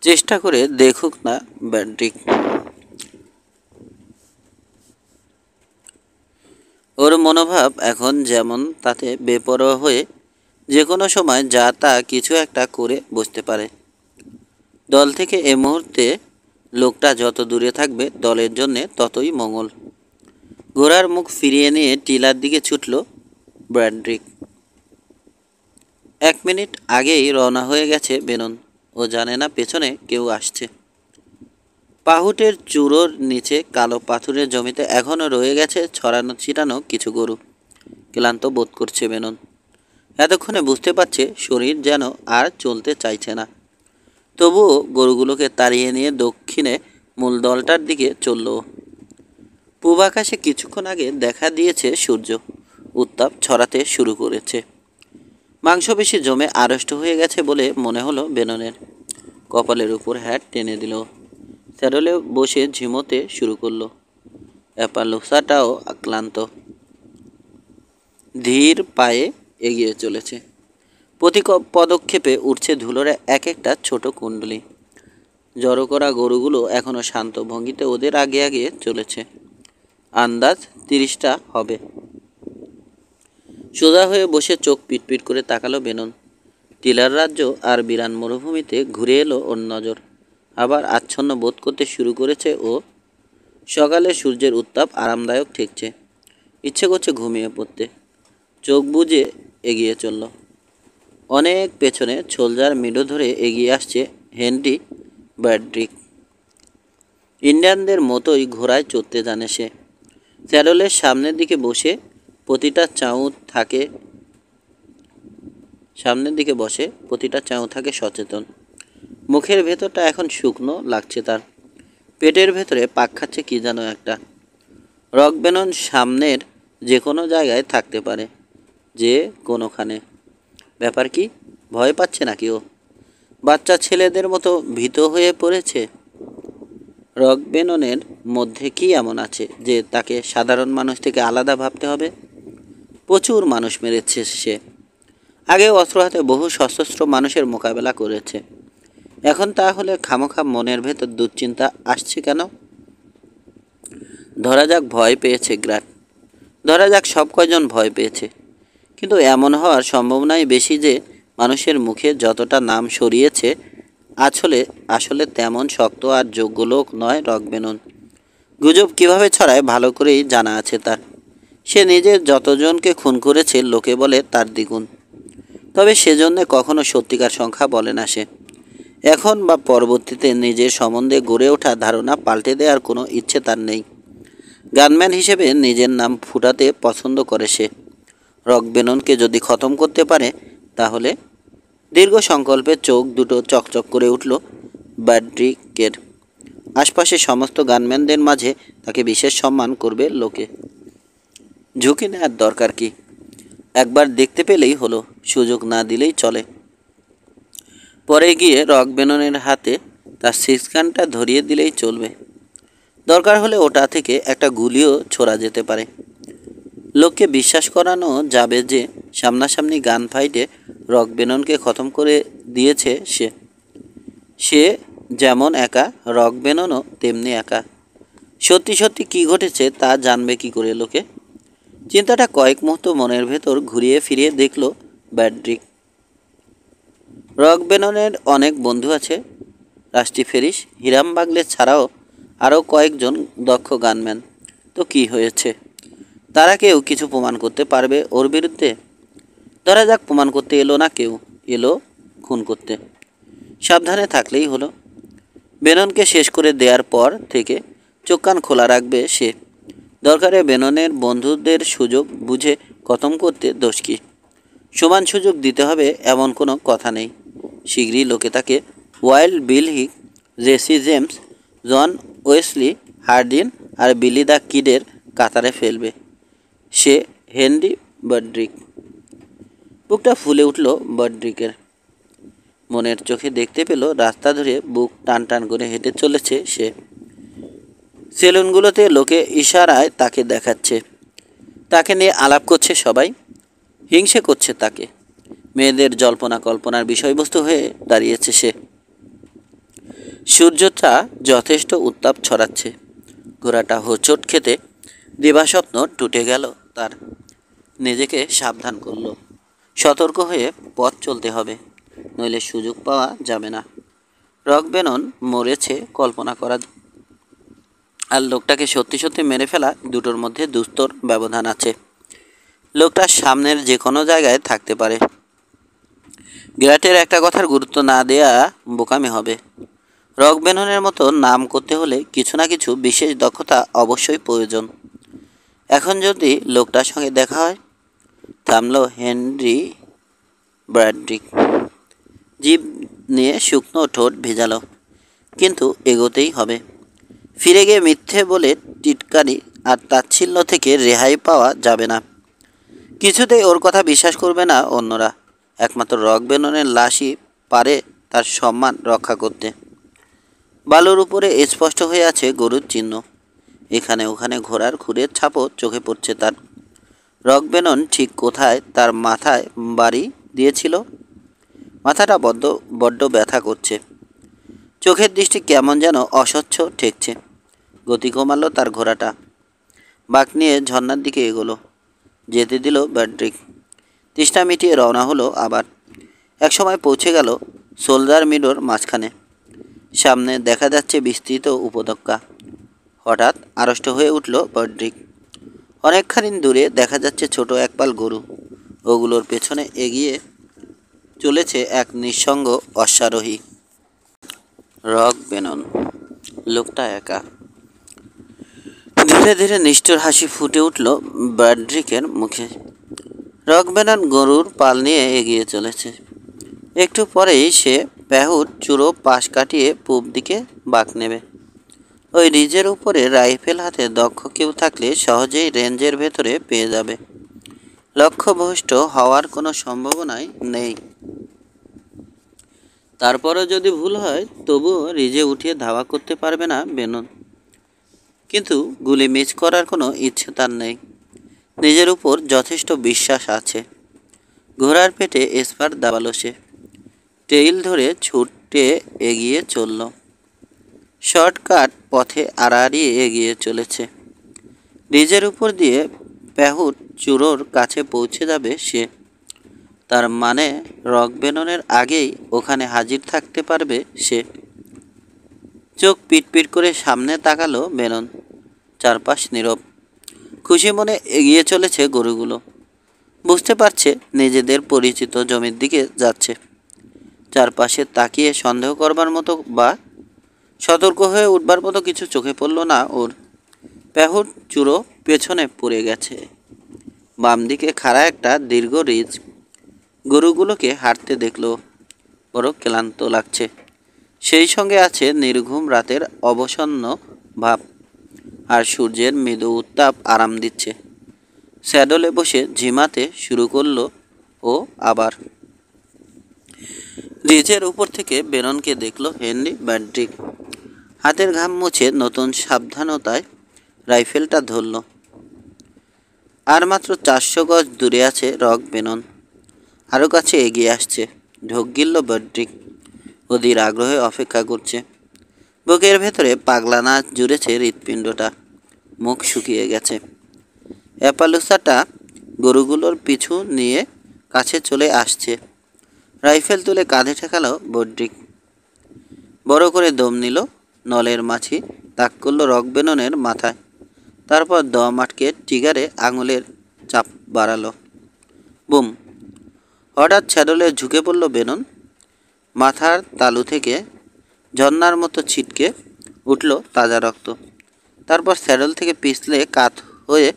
চেষ্টা করে দেখুক না ব্যাড্রিক। ওর মনোভাব এখন যেমন, তাতে বেপরোয়া হয়ে যে কোনো সময় যা তা কিছু একটা করে বসতে পারে। দল থেকে এ মুহূর্তে লোকটা যত দূরে থাকবে দলের জন্যে ততই মঙ্গল। ঘোড়ার মুখ ফিরিয়ে নিয়ে টিলার দিকে ছুটল ব্র্যাড্রিক। 1 মিনিট আগেই রওনা হয়ে গেছে বেনন। ও জানে না পেছনে কেউ আসছে। পাহুটের চূড়োর নিচে কালো পাথুরের জমিতে এখনও রয়ে গেছে ছড়ানো ছিটানো কিছু গরু। ক্লান্ত বোধ করছে বেনন। এতক্ষণে বুঝতে পারছে শরীর যেন আর চলতে চাইছে না। তবুও গরুগুলোকে তাড়িয়ে নিয়ে দক্ষিণে মূল দলটার দিকে চলল। পূব আকাশে কিছুক্ষণ আগে দেখা দিয়েছে সূর্য উত্তাপ ছড়াতে শুরু করেছে। মাংসপেশি জমে আড়ষ্ট হয়ে গেছে বলে মনে হলো বেননের। কপালের উপর হ্যাট টেনে দিল। স্যাডলে বসে ঝিমোতে শুরু করলো। অ্যাপালোসাটাও ক্লান্ত। ধীর পায়ে এগিয়ে চলেছে। প্রতি পদক্ষেপে উঠছে ধুলোরে এক একটা ছোট কুণ্ডলি। জড়ো করা গরুগুলো এখনও শান্ত ভঙ্গিতে ওদের আগে আগে চলেছে। আন্দাজ 30টা হবে। সোজা হয়ে বসে চোখ পিটপিট করে তাকালো বেনন। টিলার রাজ্য আর বিরান মরুভূমিতে ঘুরে এলো ওর নজর। আবার আচ্ছন্ন বোধ করতে শুরু করেছে ও। সকালে সূর্যের উত্তাপ আরামদায়ক ঠেকছে। ইচ্ছে করছে ঘুমিয়ে পড়তে। চোখ বুজে এগিয়ে চলল। অনেক পেছনে সোলজার মিডো ধরে এগিয়ে আসছে হেনরি ব্র্যাড্রিক। ইন্ডিয়ানদের মতোই ঘোড়ায় চড়তে জানে সে। স্যাডলের সামনের দিকে বসে প্রতিটা চাউ থাকে সচেতন। মুখের ভেতরটা এখন শুকনো লাগছে তার। পেটের ভেতরে পাক খাচ্ছে কি যেন একটা। রকবেনন সামনের যে কোনো জায়গায় থাকতে পারে, যে কোনোখানে। ব্যাপার কি? ভয় পাচ্ছে নাকি ও? বাচ্চা ছেলেদের মতো ভীত হয়ে পড়েছে? রকবেননের মধ্যে কি এমন আছে যে তাকে সাধারণ মানুষ থেকে আলাদা ভাবতে হবে? প্রচুর মানুষ মেরেছে সে। আগে অস্ত্র হাতে বহু সশস্ত্র মানুষের মোকাবেলা করেছে। এখন তাহলে খামোখা মনের ভেতর দুশ্চিন্তা আসছে কেন? ধরা যাক ভয় পেয়েছে গ্রাট। ধরা যাক সব কয়জন ভয় পেয়েছে। কিন্তু এমন হওয়ার সম্ভাবনাই বেশি যে মানুষের মুখে যতটা নাম সরিয়েছে আসলে তেমন শক্ত আর যোগ্য লোক নয় রকবেনন। গুজব কিভাবে ছড়ায় ভালো করেই জানা আছে তার। সে নিজের যতজনকে খুন করেছে লোকে বলে তার দ্বিগুণ। তবে সেজন্যে কখনো সত্যিকার সংখ্যা বলে না সে। এখন বা পরবর্তীতে নিজের সম্বন্ধে গড়ে ওঠা ধারণা পাল্টে দেওয়ার কোনো ইচ্ছে তার নেই। গানম্যান হিসেবে নিজের নাম ফুটাতে পছন্দ করে সে। রকবেননকে যদি খতম করতে পারে তাহলে। দীর্ঘ সংকল্পে চোখ দুটো চকচক করে উঠল ব্র্যাড্রিকের। আশপাশের সমস্ত গানম্যানদের মাঝে তাকে বিশেষ সম্মান করবে লোকে। ঝুঁকি নেওয়ার দরকার কি? একবার দেখতে পেলেই হলো, সুযোগ না দিলেই চলে। পরে গিয়ে রকবেননের হাতে তার সিক্সগানটা ধরিয়ে দিলেই চলবে। দরকার হলে ওটা থেকে একটা গুলিও ছোড়া যেতে পারে। লোককে বিশ্বাস করানো যাবে যে সামনাসামনি গান ফাইটে রকবেননকে খতম করে দিয়েছে সে। সে যেমন একা, রকবেননও তেমনি একা। সত্যি সত্যি কী ঘটেছে তা জানবে কি করে লোকে? চিন্তাটা কয়েক মুহূর্ত মনের ভেতর ঘুরিয়ে ফিরিয়ে দেখল ব্র্যাড্রিক। রকবেননের অনেক বন্ধু আছে। রাস্টি ফেরিস, হিরাম বাগলে ছাড়াও আরও কয়েকজন দক্ষ গানম্যান। তো কি হয়েছে? তারা কেউ কিছু প্রমাণ করতে পারবে ওর বিরুদ্ধে? ধরা যাক প্রমাণ করতে এলো না কেউ, এলো খুন করতে। সাবধানে থাকলেই হলো। বেননকে শেষ করে দেওয়ার পর থেকে চোখ কান খোলা রাখবে সে। দরকারে বেননের বন্ধুদের সুযোগ বুঝে খতম করতে দোষ কি? সমান সুযোগ দিতে হবে এমন কোনো কথা নেই। শীঘ্রই লোকে তাকে wild Bill Hick, Jesse James, John Wesley, Hardin আর বিলি দ্য কিডের কাতারে ফেলবে। সে হেনরি ব্র্যাড্রিক। বুকটা ফুলে উঠল ব্র্যাড্রিকের। মনের চোখে দেখতে পেল রাস্তা ধরে বুক টান টান করে হেঁটে চলেছে সে। সেলুনগুলোতে লোকে ইশারায় তাকে দেখাচ্ছে। তাকে নিয়ে আলাপ করছে সবাই। হিংসে করছে তাকে। মেয়েদের জল্পনা কল্পনার বিষয়বস্তু হয়ে দাঁড়িয়েছে সে। সূর্যটা যথেষ্ট উত্তাপ ছড়াচ্ছে। ঘোড়াটা হোঁচট খেতে দিবাস্বপ্ন টুটে গেল তার। নিজেকে সাবধান করল, সতর্ক হয়ে পথ চলতে হবে, নইলে সুযোগ পাওয়া যাবে না। রক বেনন মরেছে কল্পনা করা, আর লোকটাকে সত্যি সত্যি মেরে ফেলা, দুটোর মধ্যে দুস্তর ব্যবধান আছে। লোকটা সামনের যে কোনো জায়গায় থাকতে পারে। গ্রাটের একটা কথার গুরুত্ব না দেয়া বোকামি হবে। রক বেননের মতো নাম করতে হলে কিছু না কিছু বিশেষ দক্ষতা অবশ্যই প্রয়োজন। এখন যদি লোকটার সঙ্গে দেখা হয়। থামল হেনরি ব্র্যাডরিক। জিভ নিয়ে শুকনো ঠোঁট ভেজালো, কিন্তু এগোতেই হবে। ফিরে গিয়ে মিথ্যে বলে টিটকারি আর তাচ্ছিল্য থেকে রেহাই পাওয়া যাবে না। কিছুতেই ওর কথা বিশ্বাস করবে না অন্যরা। একমাত্র রক বেননের লাশই পারে তার সম্মান রক্ষা করতে। বালুর উপরে স্পষ্ট হয়ে আছে গরুর চিহ্ন। এখানে ওখানে ঘোড়ার খুরের ছাপও চোখে পড়ছে তার। রক বেনন ঠিক কোথায় তার মাথায় বাড়ি দিয়েছিল? মাথাটা বড্ড ব্যথা করছে। চোখের দৃষ্টি কেমন যেন অস্বচ্ছ ঠেকছে। গতি কমালো তার ঘোড়াটা। বাঁক নিয়ে ঝর্নার দিকে এগোলো। যেতে দিল ব্যাড্রিক। তৃষ্ণা মিটিয়ে রওনা হলো আবার। একসময় পৌঁছে গেল সোলজার মিডোর মাঝখানে। সামনে দেখা যাচ্ছে বিস্তৃত উপত্যকা। হঠাৎ আড়ষ্ট হয়ে উঠল ব্যাড্রিক। অনেকখানি দূরে দেখা যাচ্ছে ছোট একপাল গরু। ওগুলোর পেছনে এগিয়ে চলেছে এক নিঃসঙ্গ অশ্বারোহী। রক বেনন। লোকটা একা। ধীরে ধীরে নিষ্ঠুর হাসি ফুটে উঠল ব্র্যাডরিকের মুখে। রক বেনন গরুর পাল নিয়ে এগিয়ে চলেছে। একটু পরেই সে প্যাহুর চূড়ো পাশ কাটিয়ে পূব দিকে বাঁক নেবে। ওই রিজের উপরে রাইফেল হাতে দক্ষ কেউ থাকলে সহজেই রেঞ্জের ভেতরে পেয়ে যাবে। লক্ষ্যভ্রষ্ট হওয়ার কোনো সম্ভাবনাই নেই। তারপরও যদি ভুল হয়, তবুও রিজে উঠিয়ে ধাওয়া করতে পারবে না বেনন। কিন্তু গুলি মিস করার কোনো ইচ্ছে তার নেই। নিজের উপর যথেষ্ট বিশ্বাস আছে। ঘোড়ার পেটে স্পার দাবালো সে। টেইল ধরে ছুটে এগিয়ে চলল। শর্টকাট পথে আড়াআড়ি এগিয়ে চলেছে। রিজের উপর দিয়ে প্যাহুর চূড়োর কাছে পৌঁছে যাবে সে। তার মানে রক বেননের আগেই ওখানে হাজির থাকতে পারবে সে। চোখ পিটপিট করে সামনে তাকালো বেনন। চারপাশ নীরব। খুশি মনে এগিয়ে চলেছে গরুগুলো। বুঝতে পারছে নিজেদের পরিচিত জমির দিকে যাচ্ছে। চারপাশে তাকিয়ে সন্দেহ করবার মতো বা সতর্ক হয়ে উঠবার মতো কিছু চোখে পড়ল না ওর। প্যাহুর চূড়ো পেছনে পড়ে গেছে। বাম দিকে খাড়া একটা দীর্ঘ রিজ। গরুগুলোকে হাঁটতে দেখল। বড় ক্লান্ত লাগছে। সেই সঙ্গে আছে নির্ঘুম রাতের অবসন্ন ভাব। আর সূর্যের মৃদু উত্তাপ আরাম দিচ্ছে। স্যাডলে বসে ঝিমাতে শুরু করলো ও আবার। রিজের উপর থেকে বেননকে দেখল হেনরি ব্র্যাডরিক। হাতের ঘাম মুছে নতুন সাবধানতায় রাইফেলটা ধরল। আর মাত্র 400 গজ দূরে আছে রক বেনন। আরও কাছে এগিয়ে আসছে। ঢোক গিলল ব্র্যাডরিক। অধীর আগ্রহে অপেক্ষা করছে। বুকের ভেতরে পাগলা নাচ জুড়েছে হৃৎপিণ্ডটা। মুখ শুকিয়ে গেছে। অ্যাপালুসাটা গরুগুলোর পিছু নিয়ে কাছে চলে আসছে। রাইফেল তুলে কাঁধে ঠেকালো ব্র্যাডরিক। বড় করে দম নিল। নলের মাছি তাক করলো রক বেননের মাথায়। তারপর দম আটকে ট্রিগারে আঙুলের চাপ বাড়ালো। বুম! হঠাৎ স্যাডলে ঝুঁকে পড়ল বেনন। মাথার তালু থেকে ঝর্নার মতো ছিটকে উঠল তাজা রক্ত। তারপর স্যাডল থেকে পিছলে কাত হয়ে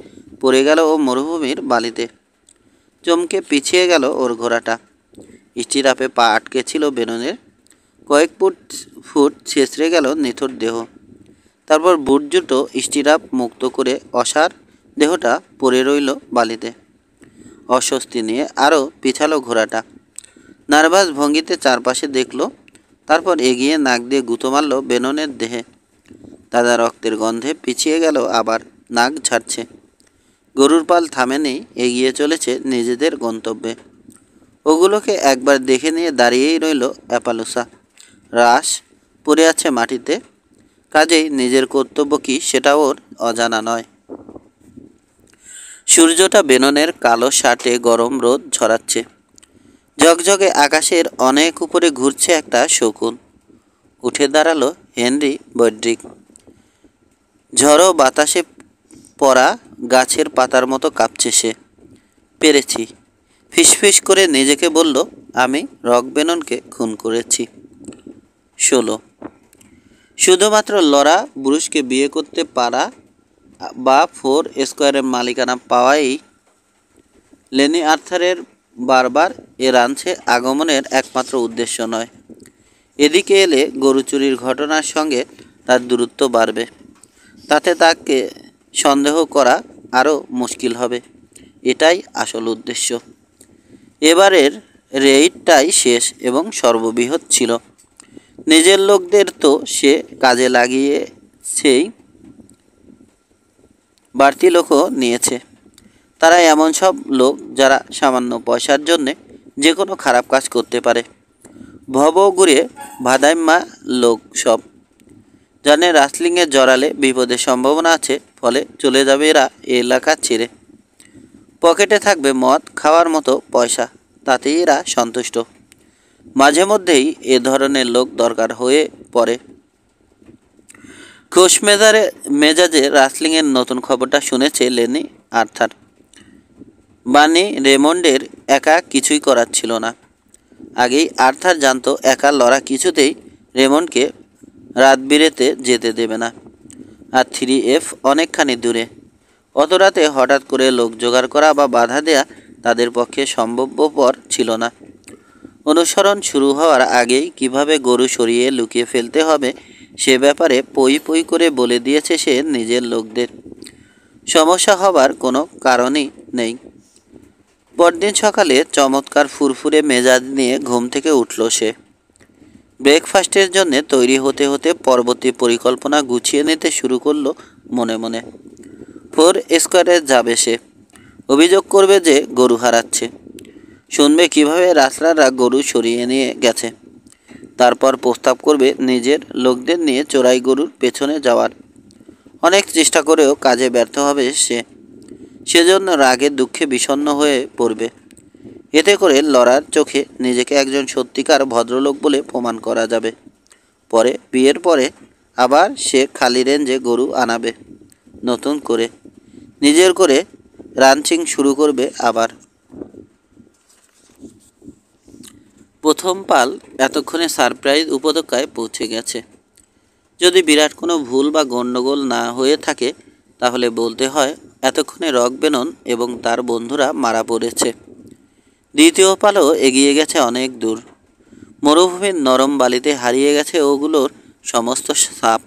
পড়ে গেল ও মরুভূমির বালিতে। চমকে পিছিয়ে গেল ওর ঘোড়াটা। স্টিরাপে পা আটকে ছিল বেননের। কয়েক ফুট ছেঁচড়ে গেল নিথর দেহ। তারপর বুট জুটো স্টিরাপ মুক্ত করে অসার দেহটা পড়ে রইল বালিতে। অস্বস্তি নিয়ে আরও পিছালো ঘোড়াটা। নার্ভাস ভঙ্গিতে চারপাশে দেখল। তারপর এগিয়ে নাক দিয়ে গুঁতো মারল বেননের দেহে। তাজা রক্তের গন্ধে পিছিয়ে গেল আবার। নাক ঝাড়ছে। গরুর পাল থামেনি, এগিয়ে চলেছে নিজেদের গন্তব্যে। ওগুলোকে একবার দেখে নিয়ে দাঁড়িয়েই রইল অ্যাপালুসা। রাশ পড়ে আছে মাটিতে, কাজেই নিজের কর্তব্য কি সেটা ওর অজানা নয়। সূর্যটা বেননের কালো শার্টে গরম রোদ ঝরাচ্ছে। ঝকঝকে আকাশের অনেক উপরে ঘুরছে একটা শকুন। উঠে দাঁড়ালো হেনরি বৈড্রিক। ঝড়ো বাতাসে পড়া গাছের পাতার মতো কাঁপছে সে। পেরেছি, ফিসফিস করে নিজেকে বলল, আমি রক বেননকে খুন করেছি। 16 শুধুমাত্র লরা ব্রুসকে বিয়ে করতে পারা বা 4 স্কোয়ারের মালিকানা পাওয়াই লেনি আর্থারের বারবার এ রাঞ্চে আগমনের একমাত্র উদ্দেশ্য নয়। এদিকে এলে গরু চুরির ঘটনার সঙ্গে তার দূরত্ব বাড়বে। তাতে তাকে সন্দেহ করা আরও মুশকিল হবে। এটাই আসল উদ্দেশ্য। এবারের রেইডটাই শেষ এবং সর্ববৃহৎ ছিল। নিজের লোকদের তো সে কাজে লাগিয়েছেই, বাড়তি লোকও নিয়েছে। তারা এমন সব লোক যারা সামান্য পয়সার জন্যে যে কোনো খারাপ কাজ করতে পারে। ভবঘুরে ভাদাইম্মা লোক সব জানে রাসলিংয়ে জড়ালে বিপদের সম্ভাবনা আছে, ফলে চলে যাবে এরা এই এলাকা ছেড়ে। পকেটে থাকবে মদ খাওয়ার মতো পয়সা, তাতেই এরা সন্তুষ্ট। মাঝে মধ্যেই এ ধরনের লোক দরকার হয়ে পড়ে। খোশ মেজাজে রাসলিংয়ের নতুন খবরটা শুনেছে লেনি আর্থার। বানি রেমন্ডের একা কিছুই করার ছিল না। আগেই আর্থার জানতো একা লড়া কিছুতেই রেমন্ডকে রাত বিরেতে যেতে দেবে না। আর 3F অনেকখানি দূরে। অত রাতে হঠাৎ করে লোক জোগাড় করা বা বাধা দেয়া তাদের পক্ষে সম্ভবপর ছিল না। অনুসরণ শুরু হওয়ার আগেই কিভাবে গরু সরিয়ে লুকিয়ে ফেলতে হবে সে ব্যাপারে পই পই করে বলে দিয়েছে সে নিজের লোকদের। সমস্যা হবার কোনো কারণই নেই। পরদিন সকালে চমৎকার ফুরফুরে মেজাজ নিয়ে ঘুম থেকে উঠল সে। ব্রেকফাস্টের জন্য তৈরি হতে হতে পরবর্তী পরিকল্পনা গুছিয়ে নিতে শুরু করলো মনে মনে। 4 স্কোয়ারে যাবে সে। অভিযোগ করবে যে গরু হারাচ্ছে। শুনবে কিভাবে রাসলাররা গরু সরিয়ে নিয়ে গেছে। তারপর প্রস্তাব করবে নিজের লোকদের নিয়ে চোরাই গরুর পেছনে যাওয়ার। অনেক চেষ্টা করেও কাজে ব্যর্থ হবে সে। সেজন্য রাগে দুঃখে বিষণ্ণ হয়ে পড়বে। এতে করে লড়ার চোখে নিজেকে একজন সত্যিকার ভদ্রলোক বলে প্রমাণ করা যাবে। পরে বিয়ের পরে আবার সে খালি রেঞ্জে গরু আনাবে, নতুন করে নিজের করে রানচিং শুরু করবে আবার। প্রথম পাল এতক্ষণে সারপ্রাইজ উপত্যকায় পৌঁছে গেছে। যদি বিরাট কোনো ভুল বা গণ্ডগোল না হয়ে থাকে তাহলে বলতে হয় এতক্ষণে রক বেনন এবং তার বন্ধুরা মারা পড়েছে। দ্বিতীয় পালও এগিয়ে গেছে অনেক দূর। মরুভূমির নরম বালিতে হারিয়ে গেছে ওগুলোর সমস্ত সাপ,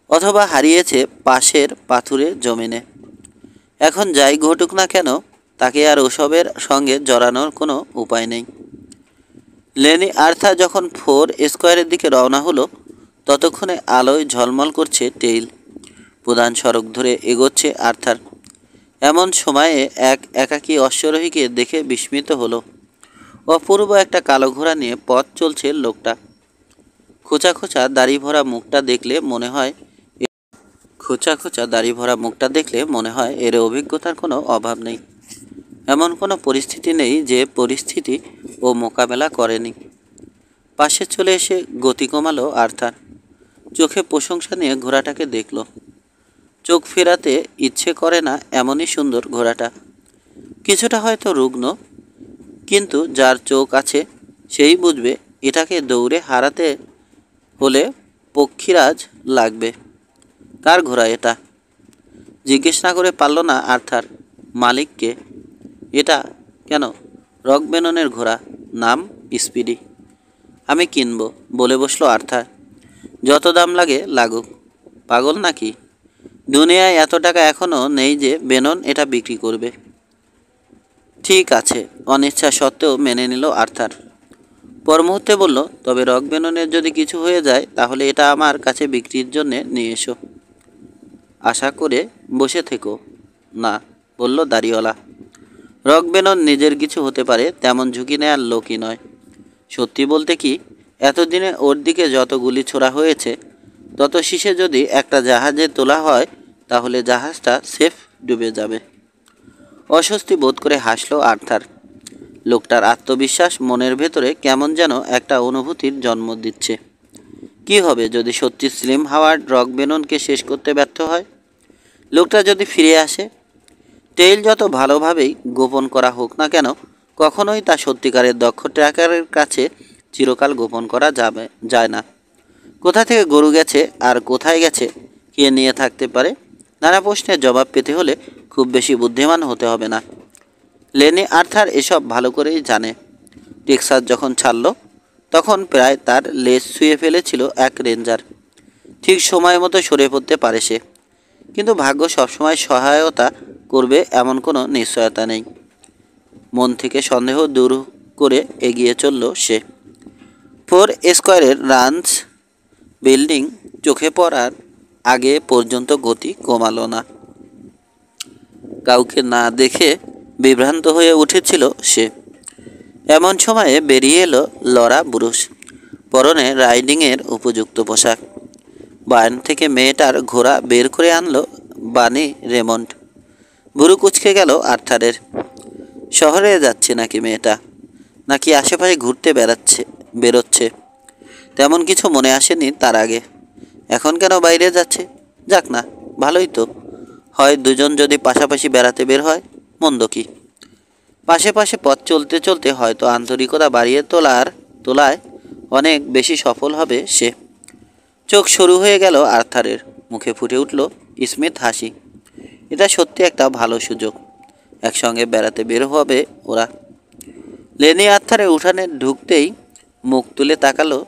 অথবা হারিয়েছে পাশের পাথুরে জমিনে। এখন যাই ঘটুক না কেন তাকে আর ওসবের সঙ্গে জড়ানোর কোনো উপায় নেই। লেনি আর্থার যখন 4 স্কোয়ারের দিকে রওনা হলো ততক্ষণে আলোয় ঝলমল করছে টেইল। প্রধান সড়ক ধরে এগোচ্ছে আর্থার। এমন সময়ে এক একাকী অশ্বারোহীকে দেখে বিস্মিত হলো। অপূর্ব একটা কালো ঘোড়া নিয়ে পথ চলছে লোকটা। খোঁচা খোঁচা দাড়ি ভরা মুখটা দেখলে মনে হয় এর অভিজ্ঞতার কোনো অভাব নেই। এমন কোনো পরিস্থিতি নেই যে পরিস্থিতি ও মোকাবেলা করেনি। পাশে চলে এসে গতি কমালো আর্থার। চোখে প্রশংসা নিয়ে ঘোড়াটাকে দেখল। চোখ ফেরাতে ইচ্ছে করে না, এমনই সুন্দর ঘোড়াটা। কিছুটা হয়তো রুগ্ন, কিন্তু যার চোখ আছে সেই বুঝবে এটাকে দৌড়ে হারাতে হলে পক্ষীরাজ লাগবে। কার ঘোড়া এটা? জিজ্ঞেস না করে পারল না আর্থার। মালিককে? এটা কেন? রক বেননের ঘোড়া, নাম স্পিডি। আমি কিনবো বলে বসলো আর্থার। যত দাম লাগে লাগুক। পাগল নাকি? দুনিয়ায় এত টাকা এখনও নেই যে বেনন এটা বিক্রি করবে। ঠিক আছে, অনিচ্ছা সত্ত্বেও মেনে নিল আর্থার। পর মুহূর্তে বলল, তবে রক বেননের যদি কিছু হয়ে যায় তাহলে এটা আমার কাছে বিক্রির জন্য নিয়ে এসো। আশা করে বসে থেকো না, বলল দাড়িওয়ালা। রক বেনন নিজের কিছু হতে পারে তেমন ঝুঁকি নেয়ার লোকই নয়। সত্যি বলতে কি, এতদিনে ওর দিকে যত গুলি ছোড়া হয়েছে তত শীষে যদি একটা জাহাজে তোলা হয় তাহলে জাহাজটা সেফ ডুবে যাবে। অস্বস্তি বোধ করে হাসল আর্থার। লোকটার আত্মবিশ্বাস মনের ভেতরে কেমন যেন একটা অনুভূতির জন্ম দিচ্ছে। কি হবে যদি সত্যি স্লিম হাওয়ার্ড রক বেননকে শেষ করতে ব্যর্থ হয়? লোকটা যদি ফিরে আসে? টেইল যত ভালোভাবেই গোপন করা হোক না কেন, কখনোই তা সত্যিকারের দক্ষ ট্র্যাকারের কাছে চিরকাল গোপন করা যায় না। কোথা থেকে গরু গেছে আর কোথায় গেছে, কে নিয়ে থাকতে পারে, নানা প্রশ্নের জবাব পেতে হলে খুব বেশি বুদ্ধিমান হতে হবে না। লেনি আর্থার এসব ভালো করেই জানে। টেক্সাস যখন ছাড়ল তখন প্রায় তার লেজ ছুঁয়ে ফেলেছিল এক রেঞ্জার। ঠিক সময় মতো সরে পড়তে পারে সে, কিন্তু ভাগ্য সবসময় সহায়তা করবে এমন কোনো নিশ্চয়তা নেই। মন থেকে সন্দেহ দূর করে এগিয়ে চলল সে। 4 স্কয়ারের রাঞ্চ বিল্ডিং চোখে পড়ার আগে পর্যন্ত গতি কমালো না। কাউকে না দেখে বিভ্রান্ত হয়ে উঠেছিল সে। এমন সময়ে বেরিয়ে এলো লরা ব্রুস, পরনে রাইডিংয়ের উপযুক্ত পোশাক। বার্ন থেকে মেয়েটার ঘোড়া বের করে আনলো বানি রেমন্ড। ভুরু কুচকে গেল আর্থারের। শহরে যাচ্ছে নাকি মেয়েটা, নাকি আশেপাশে ঘুরতে বেরোচ্ছে? তেমন কিছু মনে আসেনি তার আগে। এখন কেন বাইরে যাচ্ছে? যাক না, ভালোই তো হয়। দুজন যদি পাশাপাশি বেড়াতে বের হয়, মন্দ কি? পাশে পাশে পথ চলতে চলতে হয়তো আন্তরিকতা বাড়িয়ে তোলায় অনেক বেশি সফল হবে সে। চোখ সরু হয়ে গেল আর্থারের। মুখে ফুটে উঠল স্মিথ হাসি। এটা সত্যি একটা ভালো সুযোগ। একসঙ্গে বেড়াতে বের হবে ওরা। লেনি আর্থারের উঠানে ঢুকতেই মুখ তুলে তাকালো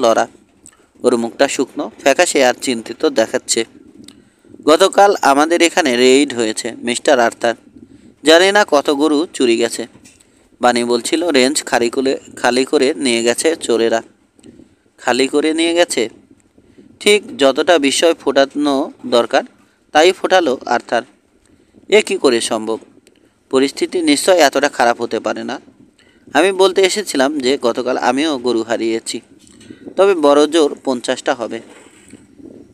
লরা। ওর মুখটা শুকনো, ফ্যাকাশে আর চিন্তিত দেখাচ্ছে। গতকাল আমাদের এখানে রেইড হয়েছে মিস্টার আর্থার। জানি না কত গরু চুরি গেছে। বানি বলছিল রেঞ্জ খালি করে নিয়ে গেছে চোরেরা। খালি করে নিয়ে গেছে? ঠিক যতটা বিস্ময় ফোটানো দরকার তাই ফোটালো আর্থার। এ কি করে সম্ভব? পরিস্থিতি নিশ্চয় এতটা খারাপ হতে পারে না। আমি বলতে এসেছিলাম যে গতকাল আমিও গরু হারিয়েছি, তবে বড় জোর 50টা হবে।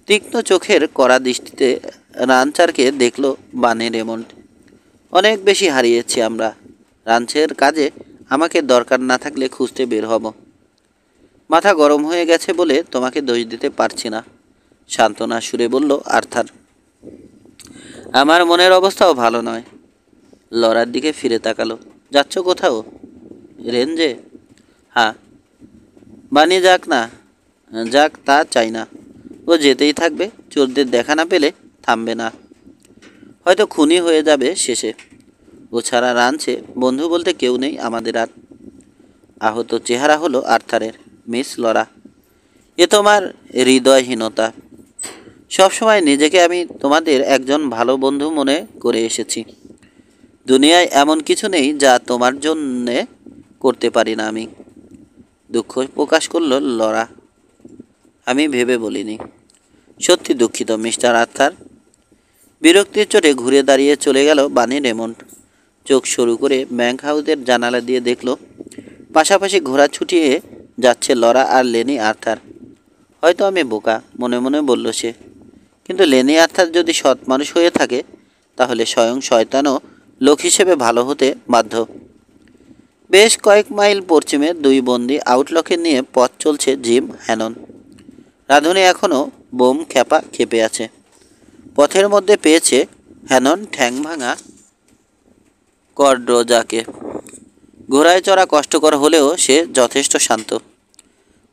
তীক্ষ্ণ চোখের কড়া দৃষ্টিতে রানচারকে দেখল বানি রেমন্ড। অনেক বেশি হারিয়েছি আমরা। রাঞ্চের কাজে আমাকে দরকার না থাকলে খুঁজতে বের হব। মাথা গরম হয়ে গেছে বলে তোমাকে দোষ দিতে পারছি না, সান্ত্বনা সুরে বলল আর্থার। আমার মনের অবস্থাও ভালো নয়। লরার দিকে ফিরে তাকালো। যাচ্ছ কোথাও? রেঞ্জে? হ্যাঁ। বানি যাক তা চাই না। ও যেতেই থাকবে। চোরদের দেখা না পেলে থামবে না। হয়তো খুনি হয়ে যাবে শেষে। ও ছাড়া রাঞ্চে বন্ধু বলতে কেউ নেই আমাদের আর। আহত চেহারা হলো আর্থারের। মিস লরা, এ তোমার হৃদয়হীনতা। সবসময় নিজেকে আমি তোমাদের একজন ভালো বন্ধু মনে করে এসেছি। দুনিয়ায় এমন কিছু নেই যা তোমার জন্যে করতে পারি না আমি। দুঃখ প্রকাশ করলো লরা। আমি ভেবে বলিনি। সত্যি দুঃখিত মিস্টার আর্থার। বিরক্তির চোটে ঘুরে দাঁড়িয়ে চলে গেল বানি রেমন্ড। চোখ সরু করে ব্যাংক হাউসের জানালা দিয়ে দেখল পাশাপাশি ঘোড়া ছুটিয়ে যাচ্ছে লরা আর লেনি আর্থার। হয়তো আমি বোকা, মনে মনে বলল সে, কিন্তু লেনি আর্থার যদি সৎ মানুষ হয়ে থাকে তাহলে স্বয়ং শয়তানও লোক হিসেবে ভালো হতে বাধ্য। বেশ কয়েক মাইল পশ্চিমে দুই বন্দি আউটলকে নিয়ে পথ চলছে জিম হ্যানন। রাঁধুনি এখনও বোম খেপে আছে। পথের মধ্যে পেয়েছে হ্যানন ঠ্যাং ভাঙা কর্ডোজাকে। ঘোড়ায় চড়া কষ্টকর হলেও সে যথেষ্ট শান্ত।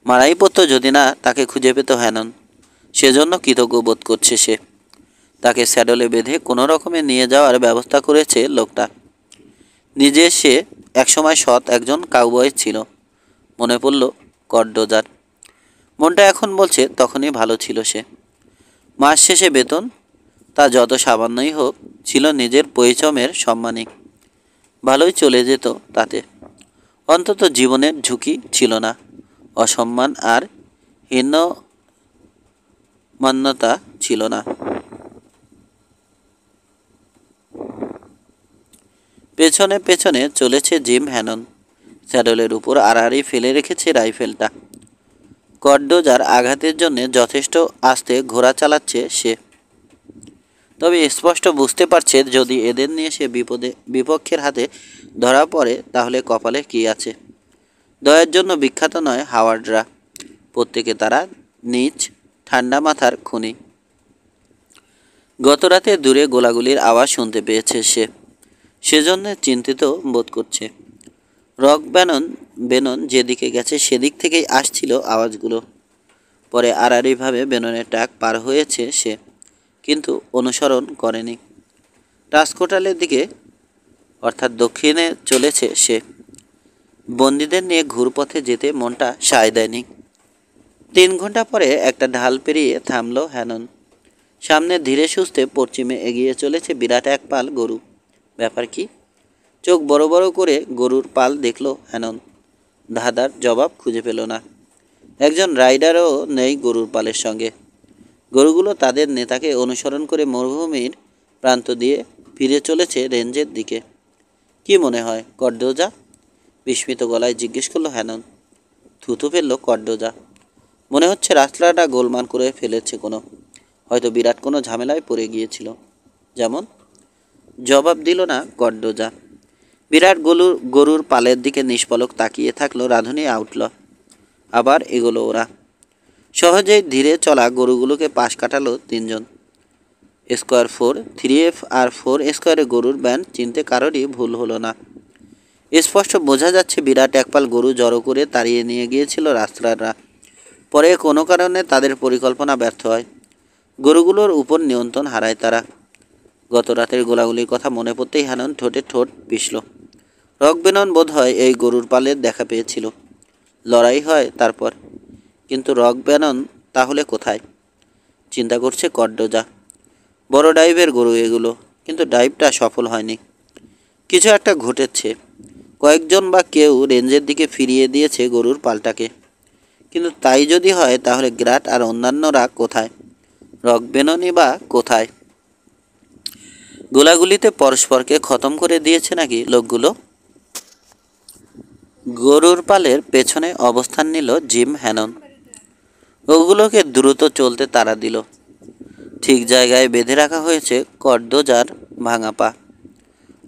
মারাই পড়তো যদি না তাকে খুঁজে পেত হ্যানন। সেজন্য কৃতজ্ঞ বোধ করছে সে। তাকে স্যাডলে বেঁধে কোনো রকমে নিয়ে যাওয়ার ব্যবস্থা করেছে লোকটা। নিজে সে একসময় সৎ একজন কাউবয় ছিল। মনে পড়ল কর্ডোজার। মনটা এখন বলছে তখনই ভালো ছিল সে। মাস শেষে বেতন, তা যত সামান্যই হোক, ছিল নিজের পরিশ্রমের সম্মানী। ভালোই চলে যেত তাতে। অন্তত জীবনের ঝুঁকি ছিল না, অসম্মান আর হীনমান্যতা ছিল না। পেছনে পেছনে চলেছে জিম হ্যানন। স্যাডলের উপর আড়াআড়ি ফেলে রেখেছে রাইফেলটা। কডডোজার আঘাতের জন্য যথেষ্ট আস্তে ঘোড়া চালাচ্ছে সে। তবে স্পষ্ট বুঝতে পারছে যদি এদের নিয়ে সে বিপক্ষের হাতে ধরা পড়ে তাহলে কপালে কী আছে। দয়ের জন্য বিখ্যাত নয় হাওয়ার্ডরা, প্রত্যেকে তারা নিজ ঠান্ডা মাথার খুনি। গতরাতে দূরে গোলাগুলির আওয়াজ শুনতে পেয়েছে সে, সেজন্য চিন্তিত বোধ করছে। রক বেনন যেদিকে গেছে সেদিক থেকেই আসছিল আওয়াজগুলো। পরে আড়াআড়িভাবে বেননের ট্রাক পার হয়েছে সে, কিন্তু অনুসরণ করেনি। টাস্কোটালের দিকে অর্থাৎ দক্ষিণে চলেছে সে। বন্দীদের নিয়ে ঘুরপথে যেতে মনটা সায় দেয়নি। 3 ঘন্টা পরে একটা ঢাল পেরিয়ে থামল হ্যানন। সামনে ধীরে সুস্থে পশ্চিমে এগিয়ে চলেছে বিরাট এক পাল গরু। ব্যাপার কি? চোখ বড় বড় করে গরুর পাল দেখল হ্যানন। ধাঁধার জবাব খুঁজে পেল না। একজন রাইডারও নেই গরুর পালের সঙ্গে। গরুগুলো তাদের নেতাকে অনুসরণ করে মরুভূমির প্রান্ত দিয়ে ফিরে চলেছে রেঞ্জের দিকে। কি মনে হয় কডডোজা? বিস্মিত গলায় জিজ্ঞেস করলো হ্যানন। থুথু ফেলল কডডোজা। মনে হচ্ছে রাস্তাটা গোলমাল করে ফেলেছে হয়তো বিরাট কোনো ঝামেলায় পড়ে গিয়েছিল। যেমন? জবাব দিল না কডডোজা। বিরাট গরুর পালের দিকে নিষ্পলক তাকিয়ে থাকলো রাঁধুনি আউটল। আবার এগোলো ওরা। সহজেই ধীরে চলা গরুগুলোকে পাশ কাটালো 3 জন। স্কোয়ার 4, 3F আর 4 স্কোয়ারে গরুর ব্যান্ড চিনতে কারোরই ভুল হলো না। স্পষ্ট বোঝা যাচ্ছে বিরাট একপাল গরু জড়ো করে তাড়িয়ে নিয়ে গিয়েছিল রাস্তারা। পরে কোনো কারণে তাদের পরিকল্পনা ব্যর্থ হয়। গরুগুলোর উপর নিয়ন্ত্রণ হারায় তারা। গত রাতের গোলাগুলির কথা মনে পড়তেই হ্যানন ঠোঁটে ঠোঁট পিষল। রকবেনন বোধ হয় এই গরুর পালের দেখা পেয়েছিল। লড়াই হয় তারপর। কিন্তু রকবেনন তাহলে কোথায়? চিন্তা করছে কডডোজা। বড় ডাইভের গরু এগুলো, কিন্তু ডাইভটা সফল হয়নি। কিছু একটা ঘটেছে। কয়েকজন বা কেউ রেঞ্জের দিকে ফিরিয়ে দিয়েছে গরুর পালটাকে। কিন্তু তাই যদি হয় তাহলে গ্রাট আর অন্যান্যরা কোথায়? রকবেননই বা কোথায়? গোলাগুলিতে পরস্পরকে খতম করে দিয়েছে নাকি লোকগুলো? গরুর পালের পেছনে অবস্থান নিল জিম হ্যানন। ওগুলোকে দ্রুত চলতে তাড়া দিল। ঠিক জায়গায় বেঁধে রাখা হয়েছে কডডোজার ভাঙা পা।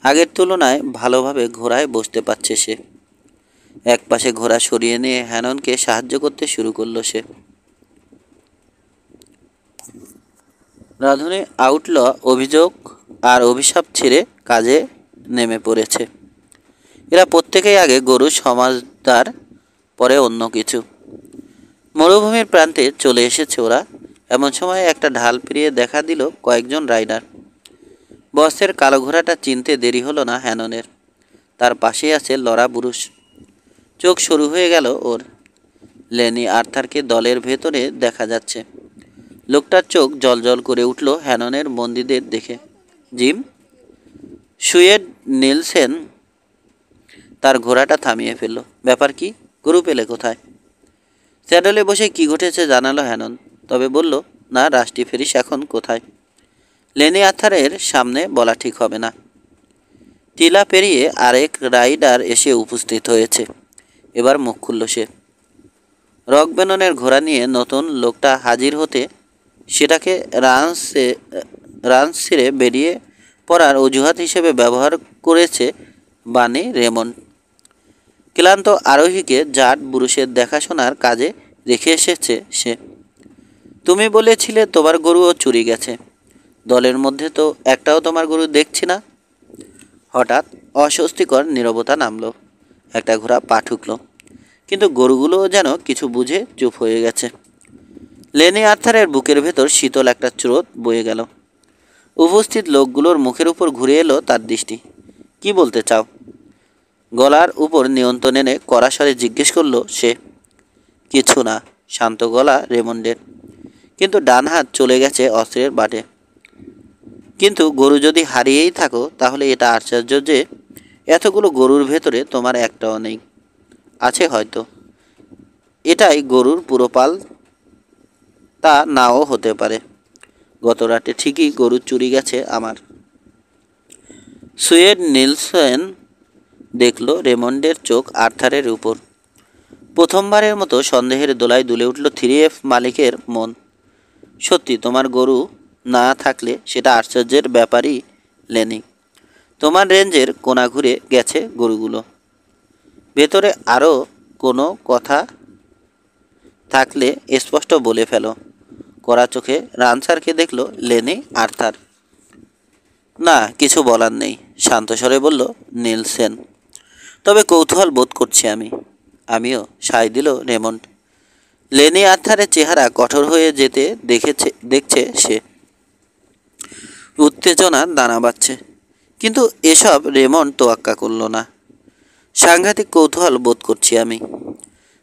আগের তুলনায় ভালোভাবে ঘোড়ায় বসতে পারছে সে। একপাশে ঘোড়া সরিয়ে নিয়ে হ্যাননকে সাহায্য করতে শুরু করলো সে। রাঁধুনি আউটল অভিযোগ আর অভিশাপ ছেড়ে কাজে নেমে পড়েছে। এরা প্রত্যেকেই আগে গরু সমাজদার, পরে অন্য কিছু। মরুভূমির প্রান্তে চলে এসেছে ওরা। এমন সময় একটা ঢাল পেরিয়ে দেখা দিল কয়েকজন রাইডার। বসের কালো ঘোড়াটা চিনতে দেরি হলো না হ্যাননের। তার পাশেই আছে লড়া বুরুষ। চোখ শুরু হয়ে গেল ওর। লেনি আর্থারকে দলের ভেতরে দেখা যাচ্ছে। লোকটার চোখ জলজল করে উঠল হ্যাননের বন্দীদের দেখে। জিম? সুয়েড নিলসেন তার ঘোড়াটা থামিয়ে ফেলল। ব্যাপার কি? গরু পেলে কোথায়? স্যাডলে বসে কি ঘটেছে জানালো হ্যানন, তবে বলল না, রাষ্ট্রী ফেরিস এখন কোথায়? লেনি আর্থারের সামনে বলা ঠিক হবে না। টিলা পেরিয়ে আরেক রাইডার এসে উপস্থিত হয়েছে। এবার মুখ খুলল সে। রকবেননের ঘোড়া নিয়ে নতুন লোকটা হাজির হতে সেটাকে রান্স ছেড়ে বেরিয়ে পড়ার অজুহাত হিসেবে ব্যবহার করেছে বানি রেমন্ড। ক্লান্ত আরোহীকে জাট বুরুষের দেখাশোনার কাজে রেখে এসেছে সে। তুমি বলেছিলে তোমার গরুও চুরি গেছে। দলের মধ্যে তো একটাও তোমার গরু দেখছি না। হঠাৎ অস্বস্তিকর নীরবতা নামল। একটা ঘোড়া পা ঠুকল, কিন্তু গরুগুলোও যেন কিছু বুঝে চুপ হয়ে গেছে। লেনি আর্থারের বুকের ভেতর শীতল একটা স্রোত বয়ে গেল। উপস্থিত লোকগুলোর মুখের উপর ঘুরে এলো তার দৃষ্টি। কি বলতে চাও? গলার উপর নিয়ন্ত্রণ এনে কড়া স্বরে জিজ্ঞেস করলো সে। কিছু না, শান্ত গলা রেমন্ডের, কিন্তু ডান হাত চলে গেছে অস্ত্রের বাটে। কিন্তু গরু যদি হারিয়েই থাকো তাহলে এটা আশ্চর্য যে এতগুলো গরুর ভেতরে তোমার একটাও নেই। আছে হয়তো। এটাই গরুর পুরো পাল, তা নাও হতে পারে। গত রাতে ঠিকই গরু চুরি গেছে আমার। সুয়েড নিলসন দেখল রেমন্ডের চোখ আর্থারের উপর। প্রথমবারের মতো সন্দেহের দোলায় দুলে উঠল 3F মালিকের মন। সত্যি তোমার গরু না থাকলে সেটা আশ্চর্যের ব্যাপারই লেনি। তোমার রেঞ্জের কোনা ঘুরে গেছে গরুগুলো। ভেতরে আরও কোনো কথা থাকলে স্পষ্ট বলে ফেলো। কড়া চোখে রানসারকে দেখল লেনি আর্থার। না, কিছু বলার নেই, শান্ত স্বরে বলল নিলসেন। তবে কৌতূহল বোধ করছি আমিও, সায় দিল রেমন্ড। লেনি আর্থারের চেহারা কঠোর হয়ে যেতে দেখছে সে। উত্তেজনা দানা বাঁধছে, কিন্তু এসব রেমন্ড তোয়াক্কা করল না। সাংঘাতিক কৌতূহল বোধ করছি আমি।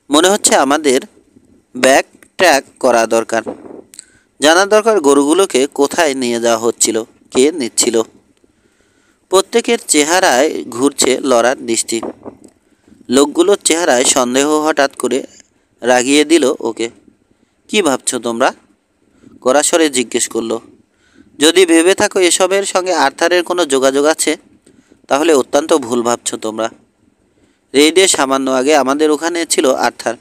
মনে হচ্ছে আমাদের ব্যাক ট্র্যাক করা দরকার। জানা দরকার গরুগুলোকে কোথায় নিয়ে যাওয়া হচ্ছিল, কে নিচ্ছিল। প্রত্যেকের চেহারায় ঘুরছে লড়ার দৃষ্টি। লোকগুলোর চেহারায় সন্দেহ হঠাৎ করে রাগিয়ে দিল ওকে। কি ভাবছো তোমরা? কড়া স্বরে জিজ্ঞেস করলো। যদি ভেবে থাকো এসবের সঙ্গে আর্থারের কোনো যোগাযোগ আছে, তাহলে অত্যন্ত ভুল ভাবছো তোমরা। রেইডে সামান্য আগে আমাদের ওখানে ছিল আর্থার,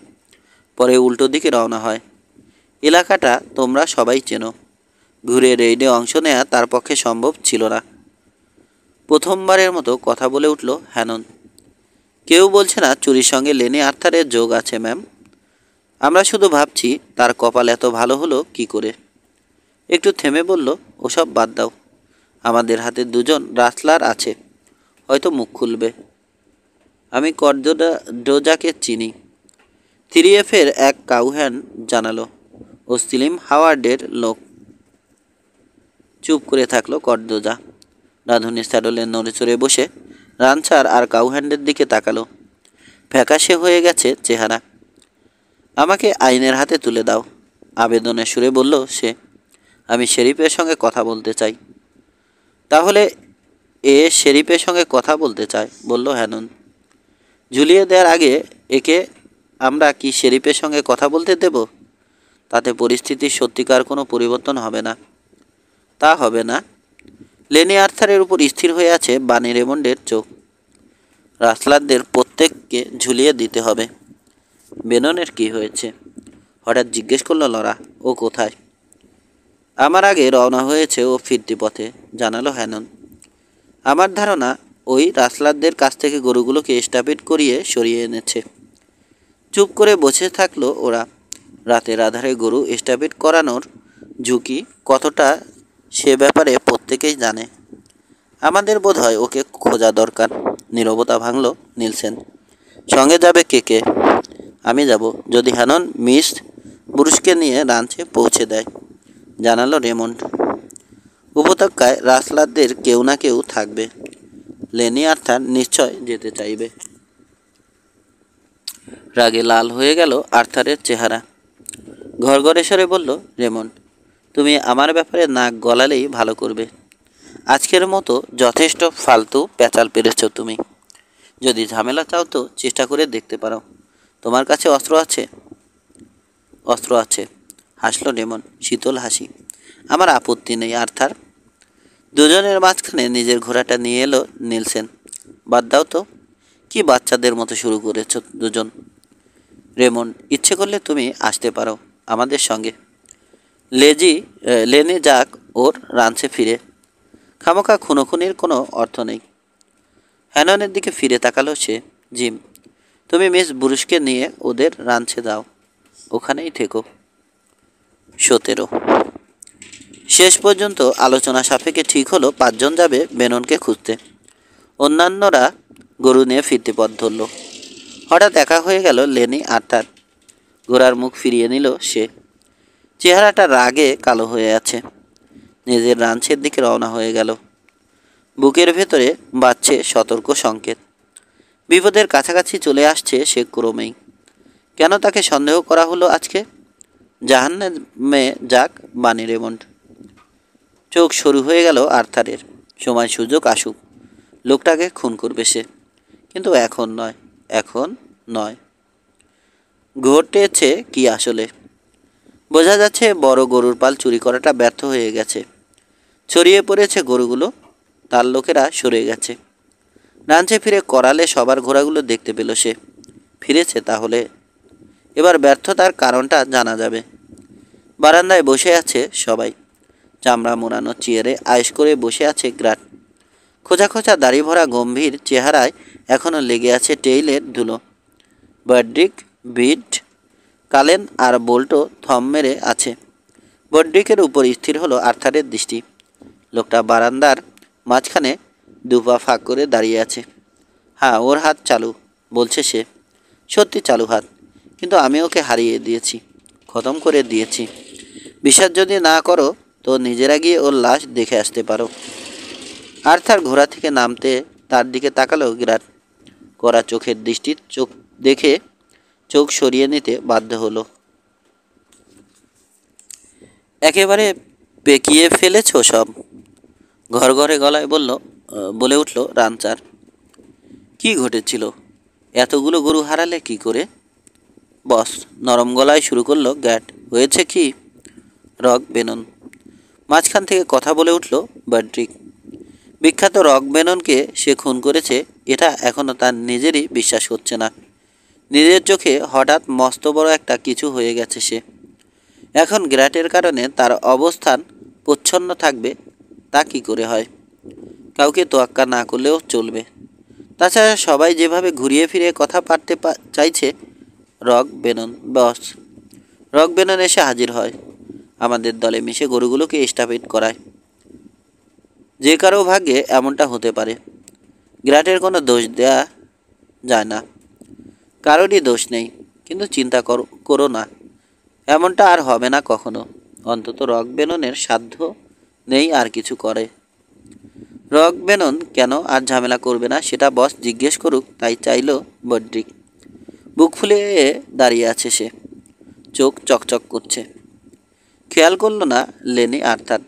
পরে উল্টো দিকে রওনা হয়। এলাকাটা তোমরা সবাই চেনো। ঘুরে রেইডে অংশ নেওয়া তার পক্ষে সম্ভব ছিল না। প্রথমবারের মতো কথা বলে উঠল হ্যানন। কেউ বলছে না চুরির সঙ্গে লেনি আর্থারের যোগ আছে ম্যাম। আমরা শুধু ভাবছি তার কপাল এত ভালো হলো কি করে। একটু থেমে বলল, ওসব বাদ দাও। আমাদের হাতে দুজন রাসলার আছে, হয়তো মুখ খুলবে। আমি ডোজাকে চিনি। 3F-এর এক কাউহ্যান্ড জানালো, ও সিলিম হাওয়ার্ডের লোক। চুপ করে থাকলো কর্দোজা। রাঁধুনির স্যাডলে নড়ে চড়ে বসে রানসার আর কাউহ্যান্ডের দিকে তাকালো। ফ্যাকাশে হয়ে গেছে চেহারা। আমাকে আইনের হাতে তুলে দাও, আবেদনের সুরে বলল সে। আমি শেরিফের সঙ্গে কথা বলতে চাই। তাহলে শেরিফের সঙ্গে কথা বলতে চায়, বলল হ্যানন। ঝুলিয়ে দেওয়ার আগে একে আমরা কি শেরিফের সঙ্গে কথা বলতে দেব? তাতে পরিস্থিতির সত্যিকার কোনো পরিবর্তন হবে না। তা হবে না। লেনি আর্থারের উপর স্থির হয়ে আছে বানি রেমন্ডের চোখ। রাসলারদের প্রত্যেককে ঝুলিয়ে দিতে হবে। বেননের কি হয়েছে? হঠাৎ জিজ্ঞেস করল লরা। ও কোথায়? আমার আগে রওনা হয়েছে, ও ফিরতি পথে, জানালো হ্যানন। আমার ধারণা ওই রাসলারদের কাছ থেকে গরুগুলোকে স্টাপিড করিয়ে সরিয়ে এনেছে। চুপ করে বসে থাকলো ওরা। রাতের আধারে গরু স্টাপিড করানোর ঝুঁকি কতটা সে ব্যাপারে প্রত্যেকেই জানে। আমাদের বোধহয় ওকে খোঁজা দরকার। নীরবতা ভাঙল নিলসেন। সঙ্গে যাবে কে কে? আমি যাব, যদি হ্যানন মিস ব্রুসকে নিয়ে রাঞ্চে পৌঁছে দেয়, জানালো রেমন্ড। উপত্যকায় রাসলারদের কেউ না কেউ থাকবে। লেনি আর্থার নিশ্চয় যেতে চাইবে। রাগে লাল হয়ে গেল আর্থারের চেহারা। ঘরঘরেশ্বরে বলল রেমন্ড, তুমি আমার ব্যাপারে নাক গলালেই ভালো করবে। আজকের মতো যথেষ্ট ফালতু প্যাচাল পেরেছ তুমি। যদি ঝামেলা চাও তো চেষ্টা করে দেখতে পারো। তোমার কাছে অস্ত্র আছে? অস্ত্র আছে, হাসলো রেমন্ড, শীতল হাসি। আমার আপত্তি নেই আর্থার। দুজনের মাঝখানে নিজের ঘোড়াটা নিয়ে এলো নিলসেন। বাদ দাও তো, কি বাচ্চাদের মতো শুরু করেছ দুজন। রেমন্ড, ইচ্ছে করলে তুমি আসতে পারো আমাদের সঙ্গে। লেনে যাক ওর রাঞ্চে ফিরে। খামোখা খুনোখুনির কোনো অর্থ নেই। হ্যাননের দিকে ফিরে তাকালো সে। জিম, তুমি মিস ব্রুসকে নিয়ে ওদের রাঞ্চে দাও, ওখানেই থেকো। 17। শেষ পর্যন্ত আলোচনা সাপেক্ষে ঠিক হলো 5 জন যাবে বেননকে খুঁজতে। অন্যান্যরা গরু নিয়ে ফিরতে পথ ধরল। হঠাৎ একা হয়ে গেল লেনি আর্থার। ঘোড়ার মুখ ফিরিয়ে নিল সে। চেহারাটা রাগে কালো হয়ে আছে। নিজের রাঞ্চের দিকে রওনা হয়ে গেল। বুকের ভেতরে বাজছে সতর্ক সংকেত। বিপদের কাছাকাছি চলে আসছে সে ক্রমেই। কেন তাকে সন্দেহ করা হলো আজকে? জাহান্নামে যাক বানি রেমন্ড। চোখ সরু হয়ে গেল আর্থারের। সময় সুযোগ আসুক, লোকটাকে খুন করবে সে। কিন্তু এখন নয়, এখন নয়। ঘটেছে কি আসলে? বোঝা যাচ্ছে বড় গরুর পাল চুরি করাটা ব্যর্থ হয়ে গেছে। ছড়িয়ে পড়েছে গরুগুলো। তার লোকেরা সরে গেছে। রাঞ্চে ফিরে করালে সবার ঘোড়াগুলো দেখতে পেল সে। ফিরেছে তাহলে, এবার ব্যর্থতার কারণটা জানা যাবে। বারান্দায় বসে আছে সবাই। চামড়া মোড়ানো চেয়ারে আয়েশ করে বসে আছে গ্রাট। খোঁচা খোঁচা দাড়ি ভরা গম্ভীর চেহারায় এখনও লেগে আছে টেইলের ধুলো। বড্রিক, বিট, কালেন আর বোল্টো থম মেরে আছে। বড্রিকের উপর স্থির হলো আর্থারের দৃষ্টি। লোকটা বারান্দার মাঝখানে দুপা ফাঁক করে দাঁড়িয়ে আছে। হ্যাঁ, ওর হাত চালু, বলছে সে। সত্যি চালু হাত, কিন্তু আমি ওকে হারিয়ে দিয়েছি, খতম করে দিয়েছি। বিশ্বাস যদি না করো তো নিজেরা গিয়ে ওর লাশ দেখে আসতে পারো। আর্থার ঘোড়া থেকে নামতে তার দিকে তাকালো গ্রাট। কড়া চোখের দৃষ্টি চোখ দেখে চোখ সরিয়ে নিতে বাধ্য হলো। একেবারে পেকিয়ে ফেলেছ সব, ঘর ঘরে গলায় বলে উঠল রানচার। কি ঘটেছিল? এতগুলো গরু হারালে কি করে? বস নরম গলায় শুরু করলো গ্যাট। হয়েছে কি? রক বেনন। মাঝখান থেকে কথা বলে উঠল বড্রিক। বিখ্যাত রক বেননকে সে খুন করেছে, এটা এখনও তার নিজেরই বিশ্বাস হচ্ছে না। নিজের চোখে হঠাৎ মস্ত বড় একটা কিছু হয়ে গেছে সে। এখন গ্র্যাটের কারণে তার অবস্থান প্রচ্ছন্ন থাকবে, তা কি করে হয়? কাউকে তোয়াক্কা না করলেও চলবে। তাছাড়া সবাই যেভাবে ঘুরিয়ে ফিরিয়ে কথা পারতে চাইছে। রক বেনন, বস। রক বেনন এসে হাজির হয়, আমাদের দলে মিশে গরুগুলোকে স্টাপিড করায়। যে কারো ভাগ্যে এমনটা হতে পারে। গ্র্যাটের কোনো দোষ দেয়া যায় না, কারোরই দোষ নেই। কিন্তু চিন্তা করো না, এমনটা আর হবে না কখনো। অন্তত রক বেননের সাধ্য নেই আর কিছু করে। রক বেনন কেন আর ঝামেলা করবে না সেটা বস জিজ্ঞেস করুক, তাই চাইল বড্রিক। বুক ফুলে দাঁড়িয়ে আছে সে, চোখ চকচক করছে। খেয়াল করল না লেনি আর্থার।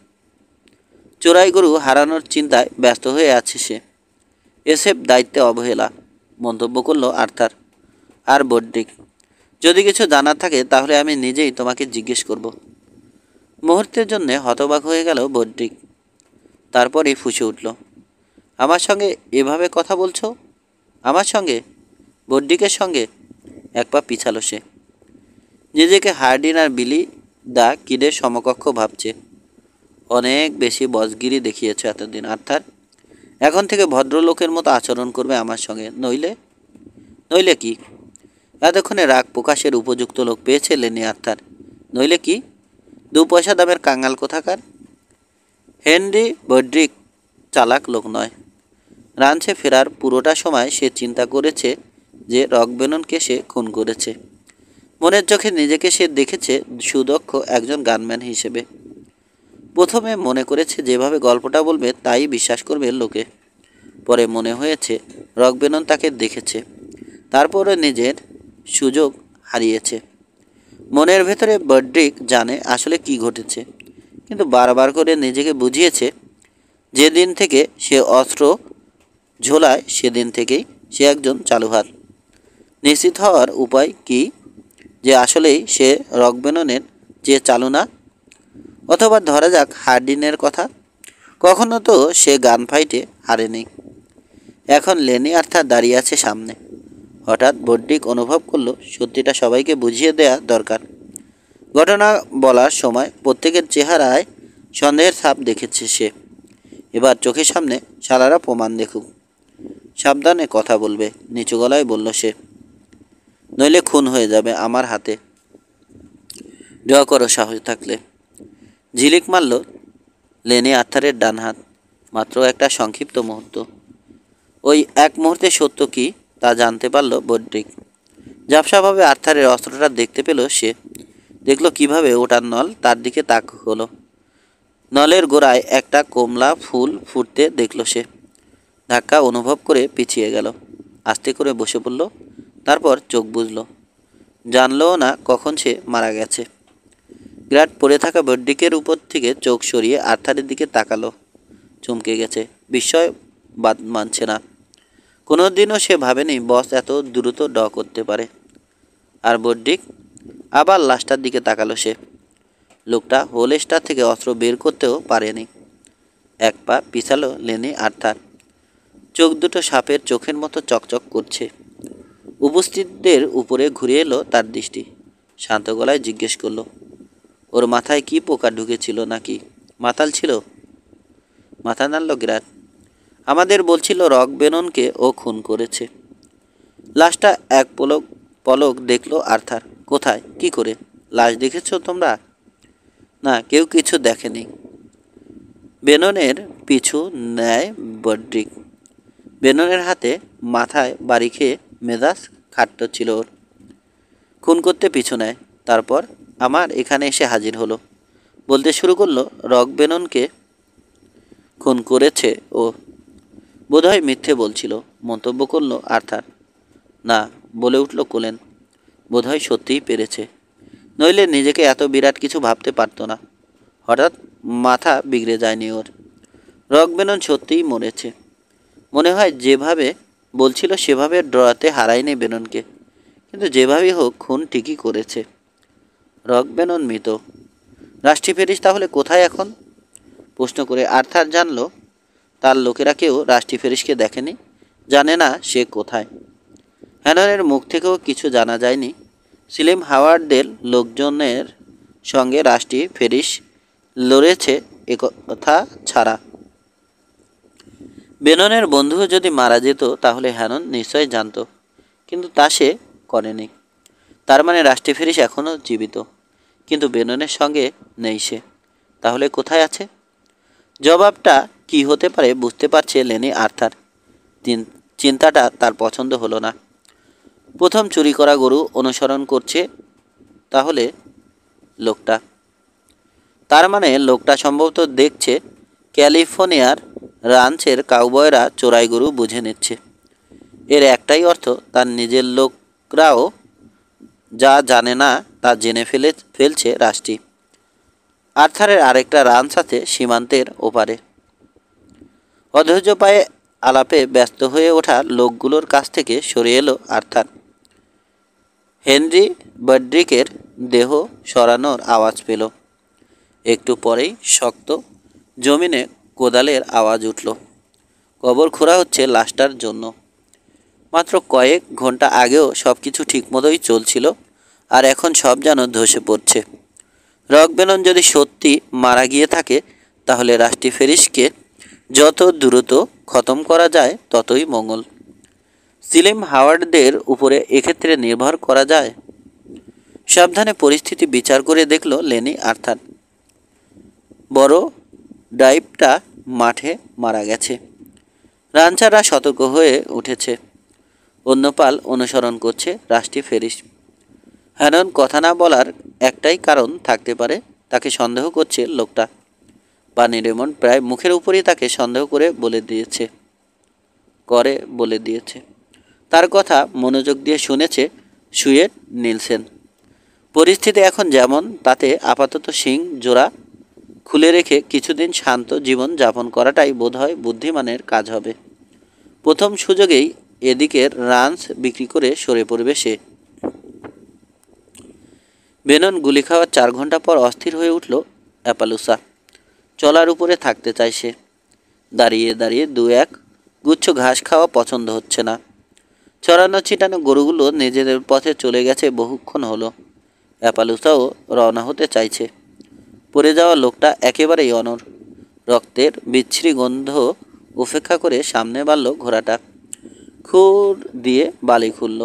চোরাই গরু হারানোর চিন্তায় ব্যস্ত হয়ে আছে সে। এসব দায়িত্বে অবহেলা, মন্তব্য করল আর্থার। আর বড্রিক, যদি কিছু জানার থাকে তাহলে আমি নিজেই তোমাকে জিজ্ঞেস করব। মুহূর্তের জন্যে হতবাক হয়ে গেল বড্রিক। তারপরই ফুঁসে উঠল, আমার সঙ্গে এভাবে কথা বলছো? আমার সঙ্গে? বড্রিকের সঙ্গে? এক পা পিছালো সে। নিজেকে হার্ডিন আর বিলি দা কিডের সমকক্ষ ভাবছে। অনেক বেশি বসগিরি দেখিয়েছ এতদিন আর্থার। এখন থেকে ভদ্রলোকের মতো আচরণ করবে আমার সঙ্গে, নইলে কি? এতক্ষণে রাগ প্রকাশের উপযুক্ত লোক পেয়েছে লেনি আর্থার। নইলে কি? 2 পয়সা দামের কাঙাল কোথাকার। হেনরি বড্রিক চালাক লোক নয়। রাঞ্চে ফেরার পুরোটা সময় সে চিন্তা করেছে যে রক বেননকে সে খুন করেছে। মনের চোখে নিজেকে সে দেখেছে সুদক্ষ একজন গানম্যান হিসেবে। প্রথমে মনে করেছে যেভাবে গল্পটা বলবে তাই বিশ্বাস করবে লোকে। পরে মনে হয়েছে রক বেনন তাকে দেখেছে, তারপরে নিজের সুযোগ হারিয়েছে। মনের ভেতরে বড্রিক জানে আসলে কি ঘটেছে, কিন্তু বারবার করে নিজেকে বুঝিয়েছে যেদিন থেকে সে অস্ত্র ঝোলায় সেদিন থেকেই সে একজন চালুহাত। নিশ্চিত হওয়ার উপায় কি যে আসলেই সে রক বেননের যে চালু না? অথবা ধরা যাক হার্ডিনের কথা, কখনো তো সে গান ফাইটে হারেনি। এখন লেনি আর্থার দাঁড়িয়ে আছে সামনে। হঠাৎ বড্রিক অনুভব করলো সত্যিটা সবাইকে বুঝিয়ে দেয়া দরকার। ঘটনা বলার সময় প্রত্যেকের চেহারায় সন্দেহের ছাপ দেখেছে সে। এবার চোখের সামনে শালারা প্রমাণ দেখুক। সাবধানে কথা বলবে, নিচু গলায় বলল সে, নইলে খুন হয়ে যাবে আমার হাতে। ড্র করো সাহস থাকলে। ঝিলিক মারল লেনি আর্থারের ডান হাত। মাত্র একটা সংক্ষিপ্ত মুহূর্ত। ওই এক মুহূর্তে সত্য কি তা জানতে পারল বড্রিক। ঝাপসাভাবে আর্থারের অস্ত্রটা দেখতে পেল সে। দেখল কিভাবে ওটার নল তার দিকে তাক হলো। নলের গোড়ায় একটা কমলা ফুল ফুটতে দেখল সে। ধাক্কা অনুভব করে পিছিয়ে গেল, আস্তে করে বসে পড়ল। তারপর চোখ বুঝল, জানলও না কখন সে মারা গেছে। গ্রাট পড়ে থাকা বড্রিকের উপর থেকে চোখ সরিয়ে আর্থারের দিকে তাকালো। চমকে গেছে, বিস্ময় বাদ মানছে না। কোনো দিনও সে ভাবেনি বস এত দ্রুত করতে পারে। আর বড্রিক? আবার লাশটার দিকে তাকালো সে। লোকটা হোল স্টার থেকে অস্ত্র বের করতেও পারেনি। এক পা পিছালো লেনি আর্থার। চোখ দুটো সাপের চোখের মতো চকচক করছে। উপস্থিতদের উপরে ঘুরে এলো তার দৃষ্টি। শান্ত গলায় জিজ্ঞেস করলো, ওর মাথায় কি পোকা ঢুকেছিল নাকি? মাতাল ছিল? মাথা নাড়ল গ্রাট। আমাদের বলছিল রক বেননকে ও খুন করেছে। লাশটা এক পলক পলক দেখলো আর্থার। কোথায়, কি করে? লাশ দেখেছো তোমরা? না, কেউ কিছু দেখেনি। বেননের পিছু নেয় বড্রিক। বেননের হাতে মাথায় বাড়ি খেয়ে মেজাজ খাট্ট ছিল ওর। খুন করতে পিছু নেয়, তারপর আমার এখানে এসে হাজির হলো। বলতে শুরু করলো রক বেননকে খুন করেছে ও। বোধহয় মিথ্যে বলছিল, মন্তব্য করলো আর্থার। না, বলে উঠল কোলেন, বোধহয় সত্যিই পেরেছে, নইলে নিজেকে এত বিরাট কিছু ভাবতে পারতো না। হঠাৎ মাথা বিগড়ে যায়নি ওর। রক বেনন সত্যিই মরেছে। মনে হয় যেভাবে বলছিল সেভাবে ড্রতে হারায়নি বেননকে, কিন্তু যেভাবেই হোক খুন ঠিকই করেছে। রক বেনন মৃত। রাষ্ট্রী ফেরিস তাহলে কোথায় এখন? প্রশ্ন করে আর্থার জানল তার লোকেরা কেউ রাষ্ট্রী ফেরিসকে দেখেনি, জানে না সে কোথায়। হ্যাননের মুখ থেকেও কিছু জানা যায়নি। সিলিম হাওয়ার্ডদের লোকজনের সঙ্গে রাষ্ট্রী ফেরিস লড়েছে একথা ছাড়া। বেননের বন্ধুও যদি মারা যেত তাহলে হ্যানন নিশ্চয় জানত, কিন্তু তা সে করেনি। তার মানে রাষ্ট্রী ফেরিস এখনও জীবিত, কিন্তু বেননের সঙ্গে নেই সে। তাহলে কোথায় আছে? জবাবটা কি হতে পারে বুঝতে পারছে লেনি আর্থার। চিন্তাটা তার পছন্দ হলো না। প্রথম চুরি করা গরু অনুসরণ করছে তাহলে লোকটা, তার মানে লোকটা সম্ভবত দেখছে ক্যালিফোর্নিয়ার রাঞ্চের কাউবয়রা চোরাই গরু বুঝে নিচ্ছে। এর একটাই অর্থ, তার নিজের লোকরাও যা জানে না তা জেনে ফেলছে রাষ্ট্রী। আর্থারের আরেকটা রাঞ্চ আছে সীমান্তের ওপারে। অধৈর্য পায়ে আলাপে ব্যস্ত হয়ে ওঠা লোকগুলোর কাছ থেকে সরে এলো আর্থার। হেনরি বড্রিকের দেহ সরানোর আওয়াজ পেল। একটু পরেই শক্ত জমিনে কোদালের আওয়াজ উঠল। কবর খোঁড়া হচ্ছে লাশটার জন্য। মাত্র কয়েক ঘন্টা আগেও সব কিছু ঠিকমতোই চলছিল, আর এখন সব যেন ধসে পড়ছে। রক বেনন যদি সত্যি মারা গিয়ে থাকে তাহলে রাষ্ট্রী ফেরিসকে যত দ্রুত খতম করা যায় ততই মঙ্গল। সিলিম হাওয়ার্ডদের উপরে এক্ষেত্রে নির্ভর করা যায়। সাবধানে পরিস্থিতি বিচার করে দেখল লেনি আর্থার। বড় ডাইভটা মাঠে মারা গেছে। রাঞ্চাররা সতর্ক হয়ে উঠেছে। অন্য পাল অনুসরণ করছে রাষ্ট্রী ফেরিস। হ্যানন কথা না বলার একটাই কারণ থাকতে পারে, তাকে সন্দেহ করছে লোকটা। বানি রেমন্ড প্রায় মুখের উপরেই তাকে সন্দেহ করে বলে দিয়েছে। তার কথা মনোযোগ দিয়ে শুনেছে সুয়েট নিলসেন। পরিস্থিতি এখন যেমন তাতে আপাতত শিং জোড়া খুলে রেখে কিছুদিন শান্ত জীবন যাপন করাটাই বোধহয় বুদ্ধিমানের কাজ হবে। প্রথম সুযোগেই এদিকের রাঞ্চ বিক্রি করে সরে পড়বে সে। বেনন গুলি খাওয়ার 4 ঘন্টা পর অস্থির হয়ে উঠল অ্যাপালুসা। চলার উপরে থাকতে চায় সে। দাঁড়িয়ে দাঁড়িয়ে 2-1 গুচ্ছ ঘাস খাওয়া পছন্দ হচ্ছে না। চড়ানো ছিটানো গরুগুলো নিজেদের পথে চলে গেছে বহুক্ষণ হলো। অ্যাপালুসাও রওনা হতে চাইছে। পড়ে যাওয়া লোকটা একেবারেই অনড়। রক্তের বিচ্ছিরি গন্ধ উপেক্ষা করে সামনে বাড়ল ঘোড়াটা। খুর দিয়ে বালি খুলল,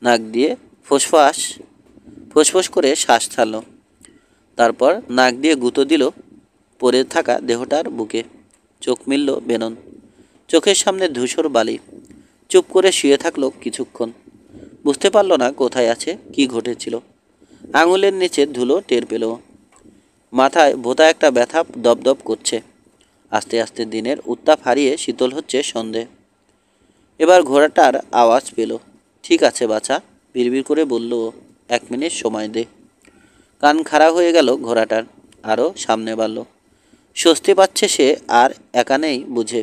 নাক দিয়ে ফোঁস করে শ্বাস ছাড়ল, তারপর নাক দিয়ে গুঁতো দিল পড়ে থাকা দেহটার বুকে। চোখ মিলল বেনন। চোখের সামনে ধূসর বালি। চুপ করে শুয়ে থাকলো কিছুক্ষণ। বুঝতে পারল না কোথায় আছে, কি ঘটেছিল। আঙুলের নিচে ধুলো টের পেল। মাথায় ভোঁতা একটা ব্যথা দপদপ করছে। আস্তে আস্তে দিনের উত্তাপ হারিয়ে শীতল হচ্ছে সন্ধে। এবার ঘোড়াটার আওয়াজ পেল। ঠিক আছে বাছা, বিড়বিড় করে বলল, 1 মিনিট সময় দে। কান খাড়া হয়ে গেল ঘোড়াটার। আরও সামনে বাড়ল। স্বস্তি পাচ্ছে সে, আর একা নেই বুঝে।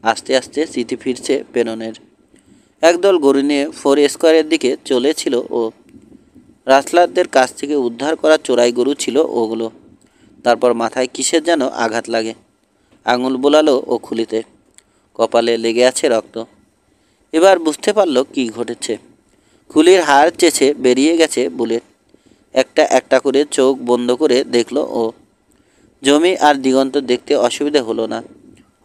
আস্তে আস্তে স্মৃতি ফিরছে বেননের। একদল গরু নিয়ে 4 স্কোয়ারের দিকে চলেছিল ও। রাসলারদের কাছ থেকে উদ্ধার করা চোরাই গরু ছিল ওগুলো। তারপর মাথায় কিসের যেন আঘাত লাগে। আঙুল বোলালো ও খুলিতে। কপালে লেগে আছে রক্ত। এবার বুঝতে পারল কি ঘটেছে। খুলির হাড় চেঁচে বেরিয়ে গেছে বুলেট। একটা একটা করে চোখ বন্ধ করে দেখল ও। জমি আর দিগন্ত দেখতে অসুবিধে হলো না।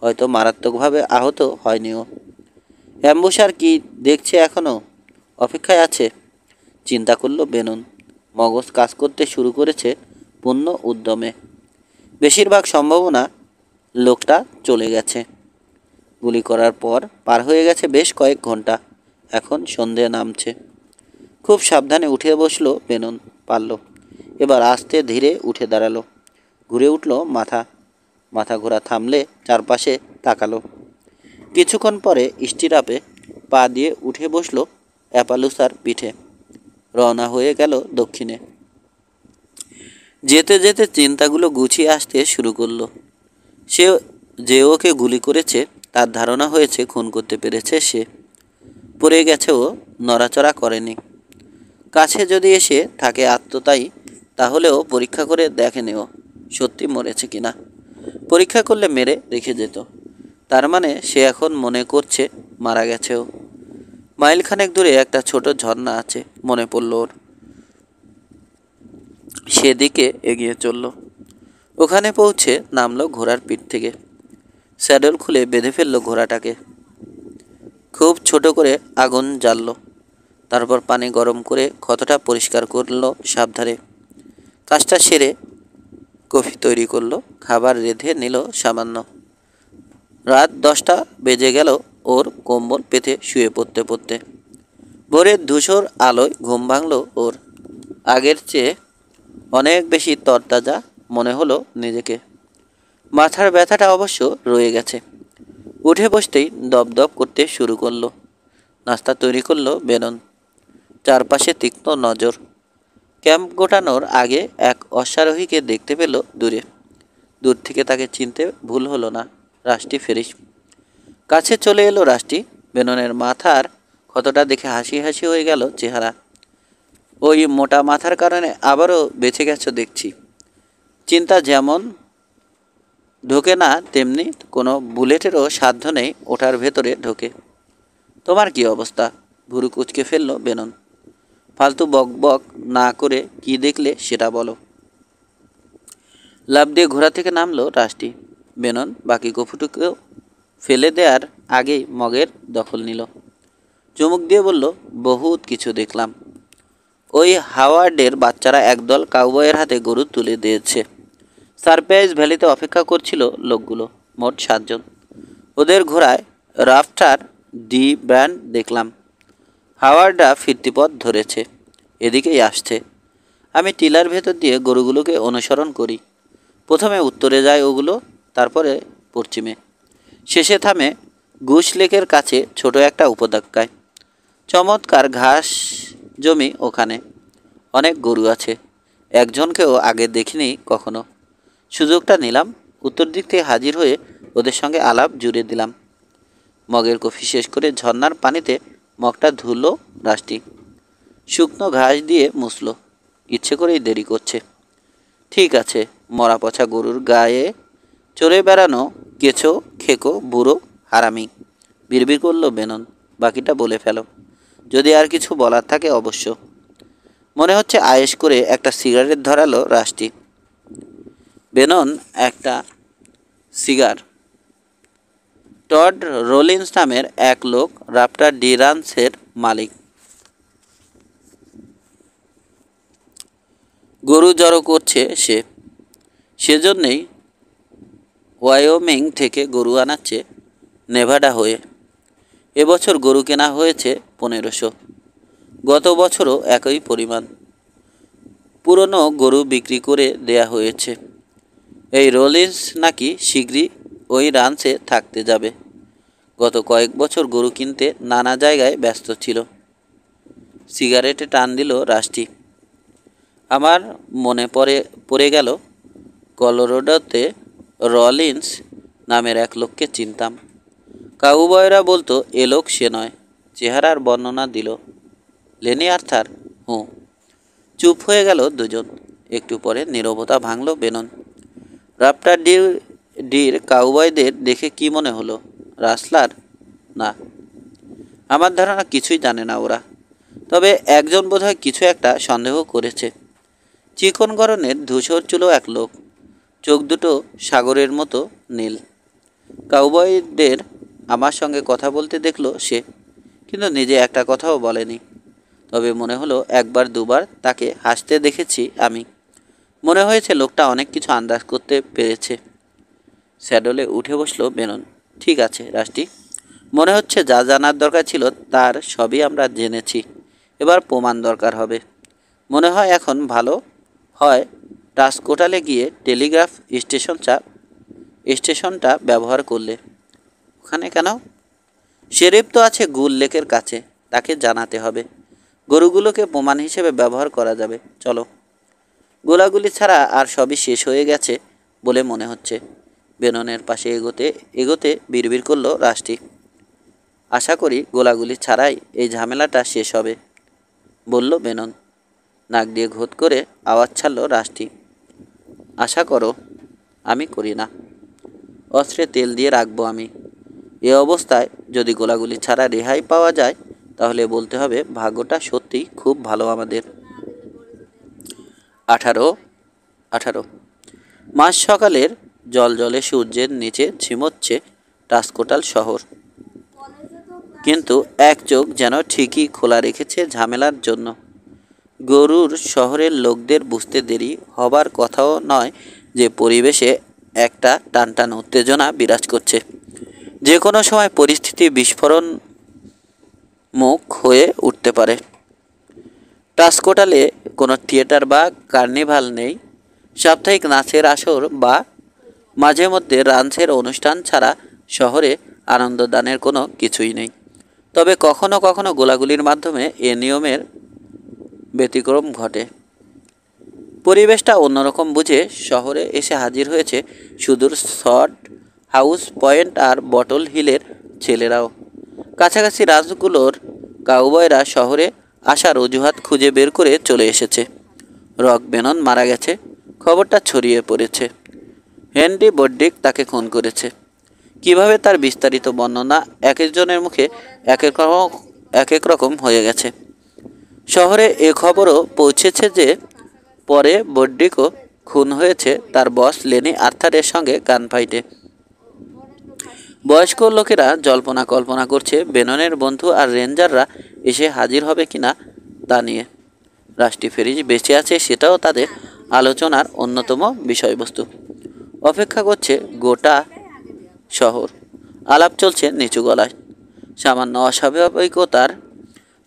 হয়তো মারাত্মকভাবে আহত হয়নি ও। অ্যাম্বুসার কি দেখছে এখনও? অপেক্ষায় আছে? চিন্তা করল বেনন। মগজ কাজ করতে শুরু করেছে পূর্ণ উদ্যমে। বেশিরভাগ সম্ভাবনা লোকটা চলে গেছে। গুলি করার পর পার হয়ে গেছে বেশ কয়েক ঘন্টা। এখন সন্ধে নামছে। খুব সাবধানে উঠে বসলো বেনন। পারল। এবার আস্তে ধীরে উঠে দাঁড়ালো। ঘুরে উঠল মাথা। মাথা ঘোরা থামলে চারপাশে তাকালো। কিছুক্ষণ পরে স্টিরাপে পা দিয়ে উঠে বসলো অ্যাপালুসার পিঠে। রওনা হয়ে গেল দক্ষিণে। যেতে যেতে চিন্তাগুলো গুছিয়ে আসতে শুরু করলো। সে যে ওকে গুলি করেছে তার ধারণা হয়েছে খুন করতে পেরেছে সে। পড়ে গেছে ও, নড়াচড়া করেনি। কাছে যদি এসে থাকে আত্মতায়ী, তাহলেও পরীক্ষা করে দেখে নেও সত্যি মরেছে কিনা। পরীক্ষা করলে মেরে রেখে যেত। তার মানে সে এখন মনে করছে মারা গেছেও। মাইলখানেক দূরে একটা ছোট ঝর্ণা আছে মনে পড়ল ওর। সেদিকে এগিয়ে চলল। ওখানে পৌঁছে নামলো ঘোড়ার পিঠ থেকে। স্যাডল খুলে বেঁধে ফেললো ঘোড়াটাকে। খুব ছোট করে আগুন জ্বালল। তারপর পানি গরম করে ক্ষতটা পরিষ্কার করলো সাবধানে। কাজটা সেরে কফি তৈরি করলো। খাবার রেঁধে নিল সামান্য। রাত 10টা বেজে গেল ওর কম্বল পেতে শুয়ে পড়তে পড়তে। ভোরের ধূসর আলোয় ঘুম ভাঙল ওর। আগের চেয়ে অনেক বেশি তরতাজা মনে হলো নিজেকে। মাথার ব্যথাটা অবশ্য রয়ে গেছে। উঠে বসতেই দপদপ করতে শুরু করলো। নাস্তা তৈরি করলো বেনন। চারপাশে তীক্ষ্ণ নজর। ক্যাম্প গোটানোর আগে এক অশ্বারোহীকে দেখতে পেল দূরে। দূর থেকে তাকে চিনতে ভুল হলো না। রাষ্ট্রি ফেরিস। কাছে চলে এলো রাষ্ট্রি। বেননের মাথার ক্ষতটা দেখে হাসি হাসি হয়ে গেল চেহারা। ওই মোটা মাথার কারণে আবারও বেঁচে গেছো দেখছি। চিন্তা যেমন ঢোকে না তেমনি কোনো বুলেটেরও সাধ্য নেই ওটার ভেতরে ঢোকে। তোমার কি অবস্থা? ভুরু কুচকে ফেলল বেনন। ফালতু বক বক না করে কি দেখলে সেটা বলো। লাফ দিয়ে ঘোড়া থেকে নামলো রাষ্ট্রি। বেনন বাকি কফিটুকেও ফেলে দেওয়ার আগেই মগের দখল নিল। চুমুক দিয়ে বলল, বহুত কিছু দেখলাম। ওই হাওয়ার্ডের বাচ্চারা একদল কাউবয়ের হাতে গরু তুলে দিয়েছে। সারপ্রাইজ ভ্যালিতে অপেক্ষা করছিল লোকগুলো। মোট 7 জন। ওদের ঘোড়ায় রাফটার ডি ব্র্যান্ড দেখলাম। হাওয়ার্ডরা ফিরতি পথ ধরেছে। এদিকেই আসছে। আমি টিলার ভেতর দিয়ে গরুগুলোকে অনুসরণ করি। প্রথমে উত্তরে যায় ওগুলো, তারপরে পশ্চিমে। শেষে থামে গুশ লেকের কাছে ছোট একটা উপত্যকায়। চমৎকার ঘাস জমি ওখানে। অনেক গরু আছে। একজনকেও আগে দেখিনি কখনো। সুযোগটা নিলাম। উত্তর দিক থেকে হাজির হয়ে ওদের সঙ্গে আলাপ জুড়ে দিলাম। মগের কফি শেষ করে ঝর্নার পানিতে মগটা ধুলো রাষ্ট্রি। শুকনো ঘাস দিয়ে মুছল। ইচ্ছে করেই দেরি করছে। ঠিক আছে, মরা পচা গরুর গায়ে চড়ে বেড়ানো কেঁচো খেকো বুড়ো হারামি। বিড়বিড় করল বেনন। বাকিটা বলে ফেলো, যদি আর কিছু বলার থাকে অবশ্য। মনে হচ্ছে আয়েশ করে একটা সিগারেট ধরালো রাষ্ট্রি। বেনন একটা সিগার। টড রোলিন্স নামের এক লোক রাফটার ডি রান্সের মালিক। গরু জড়ো করছে সে। সেজন্যেই ওয়াইওমিং থেকে গরু আনাচ্ছে নেভাডা হয়ে। এবছর গরু কেনা হয়েছে 1500। গত বছরও একই পরিমাণ। পুরনো গরু বিক্রি করে দেয়া হয়েছে। এই রোলিন্স নাকি শীঘ্রই ওই রান্সে থাকতে যাবে। গত কয়েক বছর গরু কিনতে নানা জায়গায় ব্যস্ত ছিল। সিগারেটে টান দিল রাষ্ট্রি। আমার মনে পড়ে গেল কলোরাডোতে রলিন্স নামের এক লোককে চিনতাম। কাউবয়রা বলতো এ লোক সে নয়। চেহারার বর্ণনা দিল। Lenny Arthur? হুঁ। চুপ হয়ে গেল দুজন। একটু পরে নীরবতা ভাঙল বেনন। রাফটার ডি ডির কাউবয়দের দেখে কি মনে হলো? রাসলার? না, আমার ধারণা কিছুই জানে না ওরা। তবে একজন বোধহয় কিছু একটা সন্দেহ করেছে। চিকন গড়নের ধূসর চুলো এক লোক, চোখ দুটো সাগরের মতো নীল। কাউবয়দের আমার সঙ্গে কথা বলতে দেখলো সে, কিন্তু নিজে একটা কথাও বলেনি। তবে মনে হলো একবার দুবার তাকে হাসতে দেখেছি আমি। মনে হয়েছে লোকটা অনেক কিছু আন্দাজ করতে পেরেছে। স্যাডলে উঠে বসলো বেনন। ঠিক আছে রাষ্টি, মনে হচ্ছে যা জানার দরকার ছিল তার সবই আমরা জেনেছি। এবার প্রমাণ দরকার হবে। মনে হয় এখন ভালো হয় টাসকোটালে গিয়ে টেলিগ্রাফ স্টেশনটা ব্যবহার করলে। ওখানে কেন? শেরিফ তো আছে গুল লেকের কাছে, তাকে জানাতে হবে। গরুগুলোকে প্রমাণ হিসেবে ব্যবহার করা যাবে। চলো। গোলাগুলি ছাড়া আর সবই শেষ হয়ে গেছে বলে মনে হচ্ছে। বেননের পাশে এগোতে এগোতে বিড়বিড় করলো রাষ্টি। আশা করি গোলাগুলি ছাড়াই এই ঝামেলাটা শেষ হবে, বলল বেনন। নাক দিয়ে ঘোত করে আওয়াজ ছাড়ল রাষ্টি। আশা করো, আমি করি না। অস্ত্রে তেল দিয়ে রাখবো আমি। এ অবস্থায় যদি গোলাগুলি ছাড়া রেহাই পাওয়া যায় তাহলে বলতে হবে ভাগ্যটা সত্যিই খুব ভালো আমাদের। 18 মাঝ সকালের জলজলে সূর্যের নিচে ঝিমোচ্ছে টাসকোটাল শহর। কিন্তু এক চোখ যেন ঠিকই খোলা রেখেছে ঝামেলার জন্য। গরুর শহরের লোকদের বুঝতে দেরি হবার কথাও নয় যে পরিবেশে একটা টানটান উত্তেজনা বিরাজ করছে। যে কোনো সময় পরিস্থিতি বিস্ফোরণ মুখ হয়ে উঠতে পারে। টাসকোটালে কোনো থিয়েটার বা কার্নিভাল নেই। সাপ্তাহিক নাচের আসর বা মাঝে মধ্যে রান্সের অনুষ্ঠান ছাড়া শহরে আনন্দদানের কোনো কিছুই নেই। তবে কখনো কখনো গোলাগুলির মাধ্যমে এ নিয়মের ব্যতিক্রম ঘটে। পরিবেশটা অন্যরকম বুঝে শহরে এসে হাজির হয়েছে সুদূর শর্ট হাউস পয়েন্ট আর বটল হিলের ছেলেরাও। কাছাকাছি রাজগুলোর কাউবয়রা শহরে আসার অজুহাত খুঁজে বের করে চলে এসেছে। রক বেনন মারা গেছে, খবরটা ছড়িয়ে পড়েছে। হেনরি বড্ডিক তাকে খুন করেছে। কিভাবে তার বিস্তারিত বর্ণনা এক একজনের মুখে এক এক রকম হয়ে গেছে। শহরে এ খবরও পৌঁছেছে যে পরে বড্ডিকও খুন হয়েছে তার বস লেনি আর্থারের সঙ্গে গানফাইটে। বয়স্ক লোকেরা জল্পনা কল্পনা করছে বেননের বন্ধু আর রেঞ্জাররা এসে হাজির হবে কিনা তা নিয়ে। রাষ্টি ফেরিজ বেঁচে আছে সেটাও তাদের আলোচনার অন্যতম বিষয়বস্তু। অপেক্ষা করছে গোটা শহর। আলাপ চলছে নিচু গলায়। সামান্য অস্বাভাবিকতার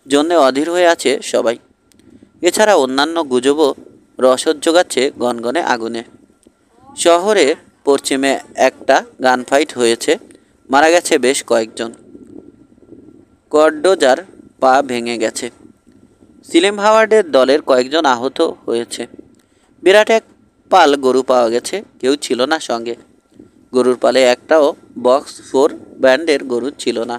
জন্য অধীর হয়ে আছে সবাই। এছাড়া অন্যান্য গুজবও রসদ যোগাচ্ছে গনগনে আগুনে। শহরে পশ্চিমে একটা গানফাইট হয়েছে, মারা গেছে বেশ কয়েকজন। কর্ডোজার পা ভেঙে গেছে। সিলিম হাওয়ার্ডের দলের কয়েকজন আহত হয়েছে। বিরাট এক পাল গরু পাওয়া গেছে, কেউ ছিল না সঙ্গে। গরুর পালে একটাও বক্স 4 ব্যান্ডের গরু ছিল না।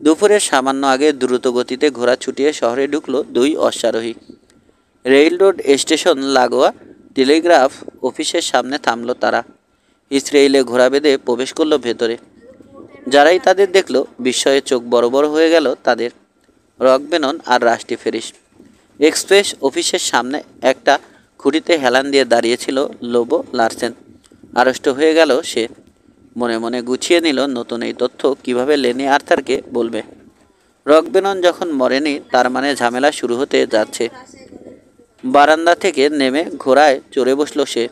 দুপুরের সামান্য আগে দ্রুত গতিতে ঘোড়া ছুটিয়ে শহরে ঢুকলো 2 অশ্বারোহী। রেল রোড স্টেশন লাগোয়া টেলিগ্রাফ অফিসের সামনে থামলো তারা। ইসরায়েলে ঘোড়া বেঁধে প্রবেশ করলো ভেতরে। যারাই তাদের দেখলো বিস্ময়ে চোখ বড় বড় হয়ে গেল তাদের। রক বেনন আর রাষ্টি ফেরিস। এক্সপ্রেস অফিসের সামনে একটা খুঁটিতে হেলান দিয়ে দাঁড়িয়েছিল লোবো লারসেন। আড়ষ্ট হয়ে গেল সে। মনে মনে গুছিয়ে নিল নতুন এই তথ্য কিভাবে লেনি আর্থারকে বলবে। রক বেনন যখন মরেনি তার মানে ঝামেলা শুরু হতে যাচ্ছে। বারান্দা থেকে নেমে ঘোড়ায় চড়ে বসলো সে।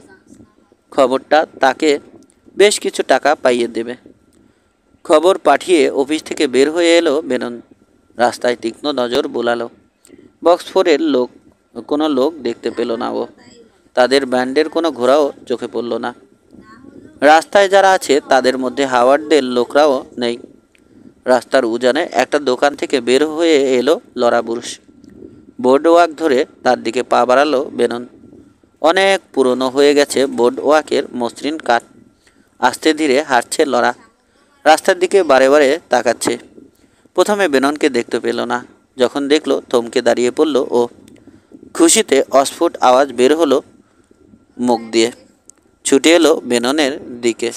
খবরটা তাকে বেশ কিছু টাকা পাইয়ে দেবে। খবর পাঠিয়ে অফিস থেকে বের হয়ে এলো বেনন। রাস্তায় তীক্ষ্ণ নজর বোলালো। বক্স 4-এর কোনো লোক দেখতে পেল না ও। তাদের ব্যান্ডের কোনো ঘোড়াও চোখে পড়ল না। রাস্তায় যারা আছে তাদের মধ্যে হাওয়ার্ডদের লোকরাও নেই। রাস্তার উজানে একটা দোকান থেকে বের হয়ে এলো লরা বুরুষ। বোর্ডওয়াক ধরে তার দিকে পা বাড়ালো বেনন। অনেক পুরনো হয়ে গেছে বোর্ডওয়াকের মসৃণ কাঠ। আস্তে ধীরে হাঁটছে লরা। রাস্তার দিকে বারে বারে তাকাচ্ছে। প্রথমে বেননকে দেখতে পেল না। যখন দেখলো থমকে দাঁড়িয়ে পড়ল ও। খুশিতে অস্ফুট আওয়াজ বের হলো মুখ দিয়ে। ছুটে এলো বেননের দিকে।